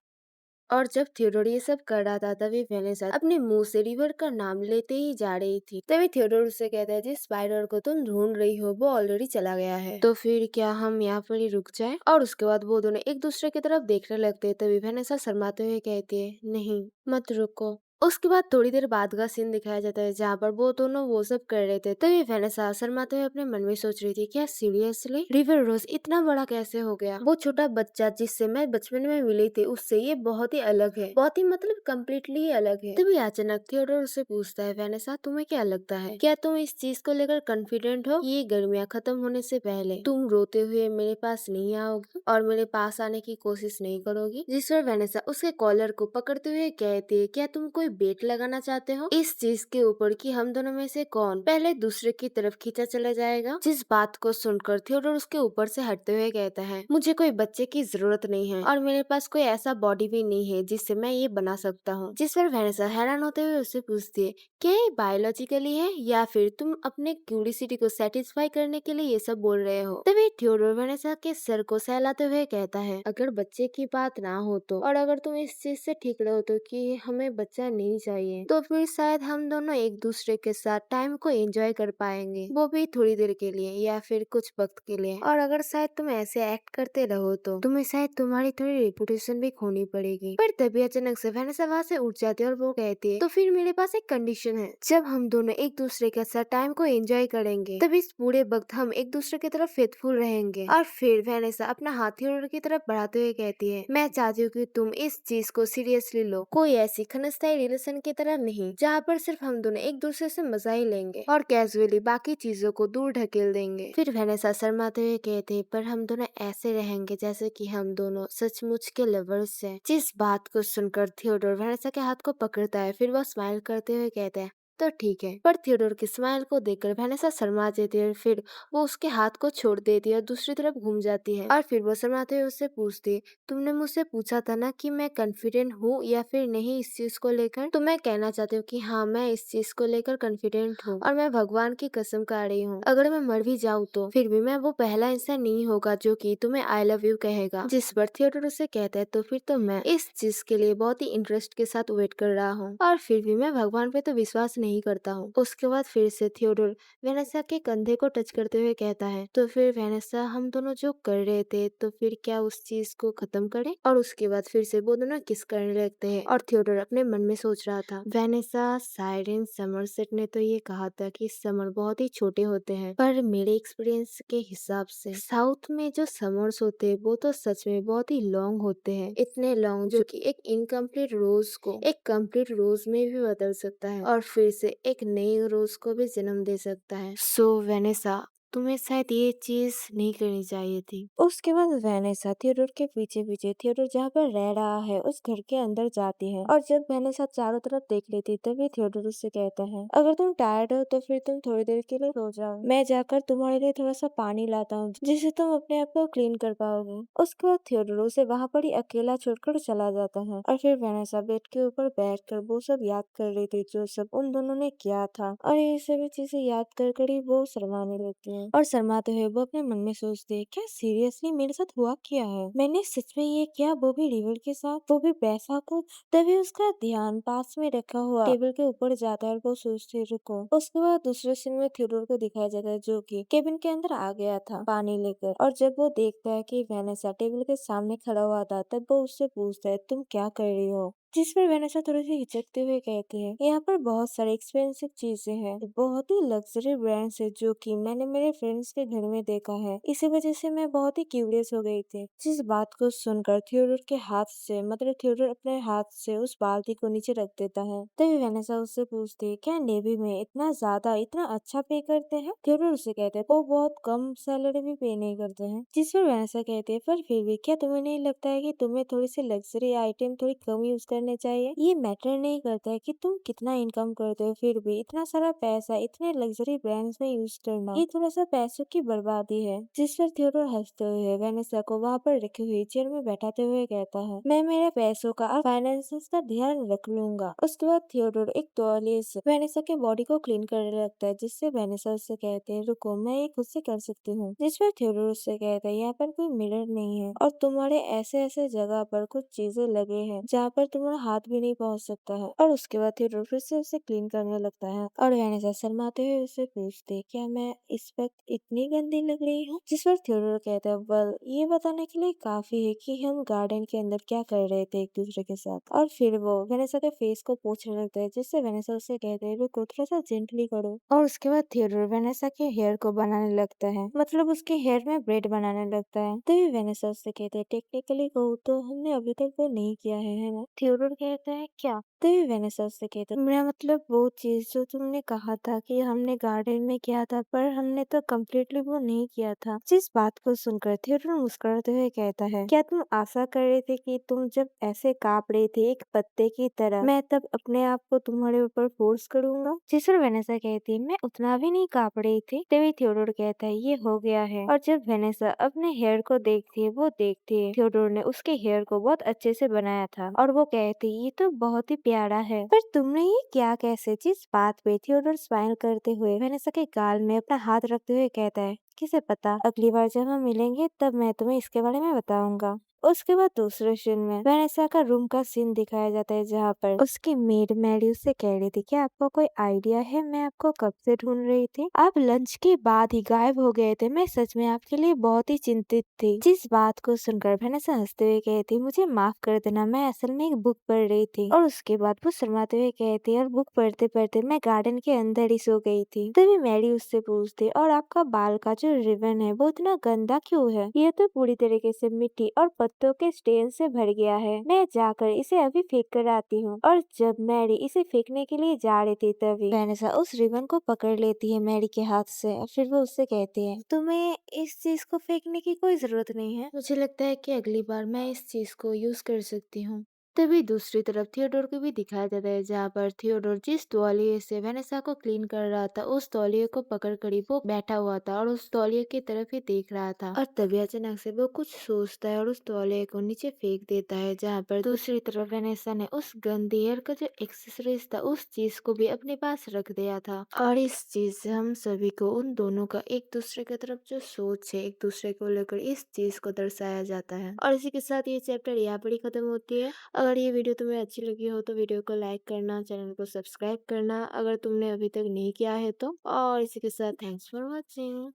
और जब थियोडोर ये सब कर रहा था तभी वेनेसा अपने मुंह से रिवर का नाम लेते ही जा रही थी। तभी थियोडोर उससे कहता है, जिस स्पाइडर को तुम ढूंढ रही हो वो ऑलरेडी चला गया है, तो फिर क्या हम यहाँ पर ही रुक जाएं? और उसके बाद वो दोनों एक दूसरे की तरफ देखने लगते हैं। तभी वेनेसा शर्माते हुए कहती है, नहीं, मत रुको। उसके बाद थोड़ी देर बाद का सीन दिखाया जाता है जहाँ पर वो दोनों वो सब कर रहे थे। तभी वेनेसा शर्माते हुए अपने मन में सोच रही थी, क्या सीरियसली रिवर रोज इतना बड़ा कैसे हो गया? वो छोटा बच्चा जिससे मैं बचपन में मिली थी उससे ये बहुत ही अलग है, बहुत ही मतलब कम्प्लीटली अलग है। तभी अचानक थियोडोर उससे पूछता है, वेनेसा, तुम्हें क्या लगता है, क्या तुम इस चीज को लेकर कॉन्फिडेंट हो? ये गर्मियाँ खत्म होने से पहले तुम रोते हुए मेरे पास नहीं आओगी और मेरे पास आने की कोशिश नहीं करोगी? जिस पर वेनेसा उसके कॉलर को पकड़ते हुए कहती है, क्या तुम कोई बेट लगाना चाहते हो इस चीज के ऊपर कि हम दोनों में से कौन पहले दूसरे की तरफ खींचा चला जाएगा? जिस बात को सुनकर थियोडोर उसके ऊपर से हटते हुए कहता है, मुझे कोई बच्चे की जरूरत नहीं है और मेरे पास कोई ऐसा बॉडी भी नहीं है जिससे मैं ये बना सकता हूँ। जिस पर वेनेसा हैरान होते हुए उससे पूछती है, क्या ये बायोलॉजिकली है या फिर तुम अपने क्यूरियोसिटी को सेटिस्फाई करने के लिए ये सब बोल रहे हो? तभी थियोडोर वेनेसा के सर को सहलाते हुए कहता है, अगर बच्चे की बात ना हो तो, और अगर तुम इस चीज से ठीक रहो तो कि हमें बच्चा नहीं नहीं चाहिए, तो फिर शायद हम दोनों एक दूसरे के साथ टाइम को एंजॉय कर पाएंगे, वो भी थोड़ी देर के लिए या फिर कुछ वक्त के लिए। और अगर शायद तुम ऐसे एक्ट करते रहो तो तुम्हें शायद तुम्हारी थोड़ी रेपुटेशन भी खोनी पड़ेगी। पर तभी अचानक से वैनेसा वहाँ से उठ जाती है और वो कहती है, तो फिर मेरे पास एक कंडीशन है, जब हम दोनों एक दूसरे के साथ टाइम को एंजॉय करेंगे तब इस पूरे वक्त हम एक दूसरे की तरफ फेथफुल रहेंगे। और फिर वैनेसा अपना हाथ थियोडोर की तरफ बढ़ाते हुए कहती है, मैं चाहती हूँ कि तुम इस चीज को सीरियसली लो, कोई ऐसी क्षणस्थायी रिलेशन की तरह नहीं जहाँ पर सिर्फ हम दोनों एक दूसरे से मजा ही लेंगे और कैजुअली बाकी चीजों को दूर ढकेल देंगे। फिर वैनेसा शर्माते हुए कहते, पर हम दोनों ऐसे रहेंगे जैसे कि हम दोनों सचमुच के लवर्स हैं। जिस बात को सुनकर थियोडोर वैनेसा के हाथ को पकड़ता है, फिर वो स्माइल करते हुए कहता है, तो ठीक है। पर थियोडोर की स्माइल को देखकर वैनेसा शर्मा जाती है, फिर वो उसके हाथ को छोड़ देती है और दूसरी तरफ घूम जाती है। और फिर वो शर्माते हुए उससे पूछती, तुमने मुझसे पूछा था ना कि मैं कॉन्फिडेंट हूँ या फिर नहीं इस चीज को लेकर, तो मैं कहना चाहती हूँ कि हाँ, मैं इस चीज को लेकर कॉन्फिडेंट हूँ और मैं भगवान की कसम खा रही हूँ, अगर मैं मर भी जाऊँ तो फिर भी मैं वो पहला इंसान नहीं होगा जो कि तुम्हें आई लव यू कहेगा। जिस पर थियोडोर उसे कहता है, तो फिर तो मैं इस चीज के लिए बहुत ही इंटरेस्ट के साथ वेट कर रहा हूँ और फिर भी मैं भगवान पे तो विश्वास नहीं करता हूँ। उसके बाद फिर से थियोडोर वेनेसा के कंधे को टच करते हुए कहता है, तो फिर वेनेसा, हम दोनों जो कर रहे थे तो फिर क्या उस चीज को खत्म करें। और उसके बाद फिर से वो दोनों किस करने लगते हैं और थियोडोर अपने मन में सोच रहा था, वेनेसा, साइरेन समरसेट ने तो ये कहा था कि समर बहुत ही छोटे होते हैं, पर मेरे एक्सपीरियंस के हिसाब से साउथ में जो समर्स होते हैं वो तो सच में बहुत ही लॉन्ग होते हैं, इतने लॉन्ग जो कि एक इनकम्प्लीट रोज को एक कंप्लीट रोज में भी बदल सकता है और फिर से एक नई रोज को भी जन्म दे सकता है। सो वेनेसा, तुम्हें शायद ये चीज नहीं करनी चाहिए थी। उसके बाद वेनेसा थियोडोर के पीछे पीछे थियोडोर जहाँ पर रह रहा है उस घर के अंदर जाती है और जब वेनेसा चारों तरफ देख लेती तभी थियोडोर उससे कहता है, अगर तुम टायर्ड हो तो फिर तुम थोड़ी देर के लिए सो जाओ, मैं जाकर तुम्हारे लिए थोड़ा सा पानी लाता हूँ जिससे तुम अपने आप को क्लीन कर पाओगे। उसके बाद थियोडोर उसे वहाँ पर ही अकेला छोड़कर चला जाता है और फिर वेनेसा बेड के ऊपर बैठकर वो सब याद कर रही थी जो सब उन दोनों ने किया था और ये सभी चीजें याद कर ही वो शर्माने लगती है और शर्माते हुए वो अपने मन में सोचते हैं, क्या सीरियसली मेरे साथ हुआ क्या है, मैंने सच में ये किया, वो भी रिवर के साथ, वो भी पैसा को। तभी उसका ध्यान पास में रखा हुआ टेबल के ऊपर जाता है और वो सोचते है, रुको। उसके बाद दूसरे सीन में थियोडोर को दिखाया जाता है जो कि केबिन के अंदर आ गया था पानी लेकर और जब वो देखता है कि वेनेसा टेबल के सामने खड़ा हुआ था तब वो उससे पूछता है, तुम क्या कर रही हो। जिस पर वेनेसा थोड़ी सी हिचकते हुए कहते हैं, यहाँ पर बहुत सारी एक्सपेंसिव चीजें हैं, बहुत ही लग्जरी ब्रांड्स है जो कि मैंने मेरे फ्रेंड्स के घर में देखा है, इसी वजह से मैं बहुत ही क्यूरियस हो गई थी। जिस बात को सुनकर थियोडोर के हाथ से मतलब थियोडोर अपने हाथ से उस बाल्टी को नीचे रख देता है। तभी वेनेसा उससे पूछती है, क्या नेवी में इतना ज्यादा इतना अच्छा पे करते हैं। थियोडोर उसे कहते हैं, वो बहुत कम सैलरी भी पे नहीं करते हैं। जिस पर वेनेसा कहते हैं, पर फिर भी क्या तुम्हें नहीं लगता है कि तुम्हें थोड़ी सी लग्जरी आइटम थोड़ी कम यूज करने चाहिए, ये मैटर नहीं करता है कि तुम कितना इनकम करते हो, फिर भी इतना सारा पैसा इतने लग्जरी ब्रांड्स में यूज करना ये थोड़ा सा पैसों की बर्बादी है। जिस पर थियोडोर हंसते हुए वेनेसा को वहाँ पर रखी हुई चेयर में बैठाते हुए कहता है, मैं मेरे पैसों का और फाइनेंसेस का ध्यान रख लूंगा। उसके बाद थियोडोर एक तौलिए से वेनेसा के बॉडी को क्लीन करने लगता है, जिससे वेनेसा उससे कहते हैं, रुको, मैं ये खुद से कर सकती हूँ। जिस पर थियोडोर उससे कहता है, यहाँ पर कोई मिरर नहीं है और तुम्हारे ऐसे ऐसे जगह पर कुछ चीजें लगे हैं जहाँ पर तुम्हारा हाथ भी नहीं पहुँच सकता है। और उसके बाद थियोडोर फिर से उसे क्लीन करने लगता है और वेनेसा शर्माते हुए उसे पूछते, क्या मैं इस वक्त इतनी गंदी लग रही हूँ। जिस पर थियोडोर कहता है, वेल, ये बताने के लिए काफी है कि हम गार्डन के अंदर क्या कर रहे थे एक दूसरे के साथ। और फिर वो वेनेसा के फेस को पोंछने लगता है, जिससे वेनेसा उसे कहते हैं, रुको, थोड़ा सा जेंटली करो। और उसके बाद थियोडोर वेनेसा के हेयर को बनाने लगता है, मतलब उसके हेयर में ब्रेड बनाने लगता है। तभी वेनेसा उससे कहते हैं, टेक्निकली कहूँ तो हमने अभी तक वो नहीं किया है ना। थियोडोर कहता है, क्या। तभी वेनेसा उससे कहता है, मेरा मतलब वो चीज जो तुमने कहा था कि हमने गार्डन में किया था, पर हमने तो कम्प्लीटली वो नहीं किया था। जिस बात को सुनकर थियोडोर मुस्कुराते हुए कहता है, क्या तुम आशा कर रहे थे कि तुम जब ऐसे कांप रहे थे एक पत्ते की तरह, मैं तब अपने आप को तुम्हारे ऊपर फोर्स करूंगा। जिस पर वेनेसा कहती है, मैं उतना भी नहीं कांप रही थी। तभी थियोडोर कहता है, ये हो गया है। और जब वेनेसा अपने हेयर को देखती है, वो देखती है थियोडोर ने उसके हेयर को बहुत अच्छे से बनाया था और वो कहती, ये तो बहुत ही प्यारा है, पर तुमने ये क्या कैसे। जिस बात पे थियोडोर स्माइल करते हुए वेनेसा के गाल में अपना हाथ रखते हुए कहता है, किसे पता, अगली बार जब हम मिलेंगे तब मैं तुम्हें इसके बारे में बताऊंगा। उसके बाद दूसरे सीन में वेनेसा का रूम का सीन दिखाया जाता है जहाँ पर उसकी मेड मैरी उससे कह रही थी कि आपको कोई आइडिया है, मैं आपको कब से ढूंढ रही थी, आप लंच के बाद ही गायब हो गए थे, मैं सच में आपके लिए बहुत ही चिंतित थी। जिस बात को सुनकर वेनेसा हंसते हुए कहती, मुझे माफ कर देना, मैं असल में एक बुक पढ़ रही थी। और उसके बाद वो शर्माते हुए कहती, और बुक पढ़ते पढ़ते मैं गार्डन के अंदर ही सो गई थी। तभी मैरी उससे पूछती, और आपका बाल का जो रिबन है वो इतना गंदा क्यों है? ये तो पूरी तरीके से मिट्टी और पत्तों के स्टेन से भर गया है, मैं जाकर इसे अभी फेंक कर आती हूँ। और जब मैरी इसे फेंकने के लिए जा रही थी तभी वेनेसा उस रिबन को पकड़ लेती है मैरी के हाथ से, और फिर वो उससे कहती है, तुम्हें इस चीज को फेंकने की कोई जरूरत नहीं है, मुझे लगता है कि अगली बार मैं इस चीज को यूज कर सकती हूँ। तभी दूसरी तरफ थियोडोर को भी दिखाया जाता है जहाँ पर थियोडोर जिस तौलिए से वेनेसा को क्लीन कर रहा था उस तौलिए को पकड़ कर ही वो बैठा हुआ था और उस तौलिए की तरफ ही देख रहा था। और तभी अचानक से वो कुछ सोचता है और उस तौलिए को नीचे फेंक देता है, जहाँ पर दूसरी तरफ वेनेसा ने उस गंदी हेयर का जो एक्सेसरीज था उस चीज को भी अपने पास रख दिया था। और इस चीज से हम सभी को उन दोनों का एक दूसरे की तरफ जो सोच है एक दूसरे को लेकर इस चीज को दर्शाया जाता है। और इसी के साथ ये चैप्टर यहाँ पर ही खत्म होती है। अगर ये वीडियो तुम्हें अच्छी लगी हो तो वीडियो को लाइक करना, चैनल को सब्सक्राइब करना अगर तुमने अभी तक नहीं किया है तो। और इसी के साथ थैंक्स फॉर वॉचिंग।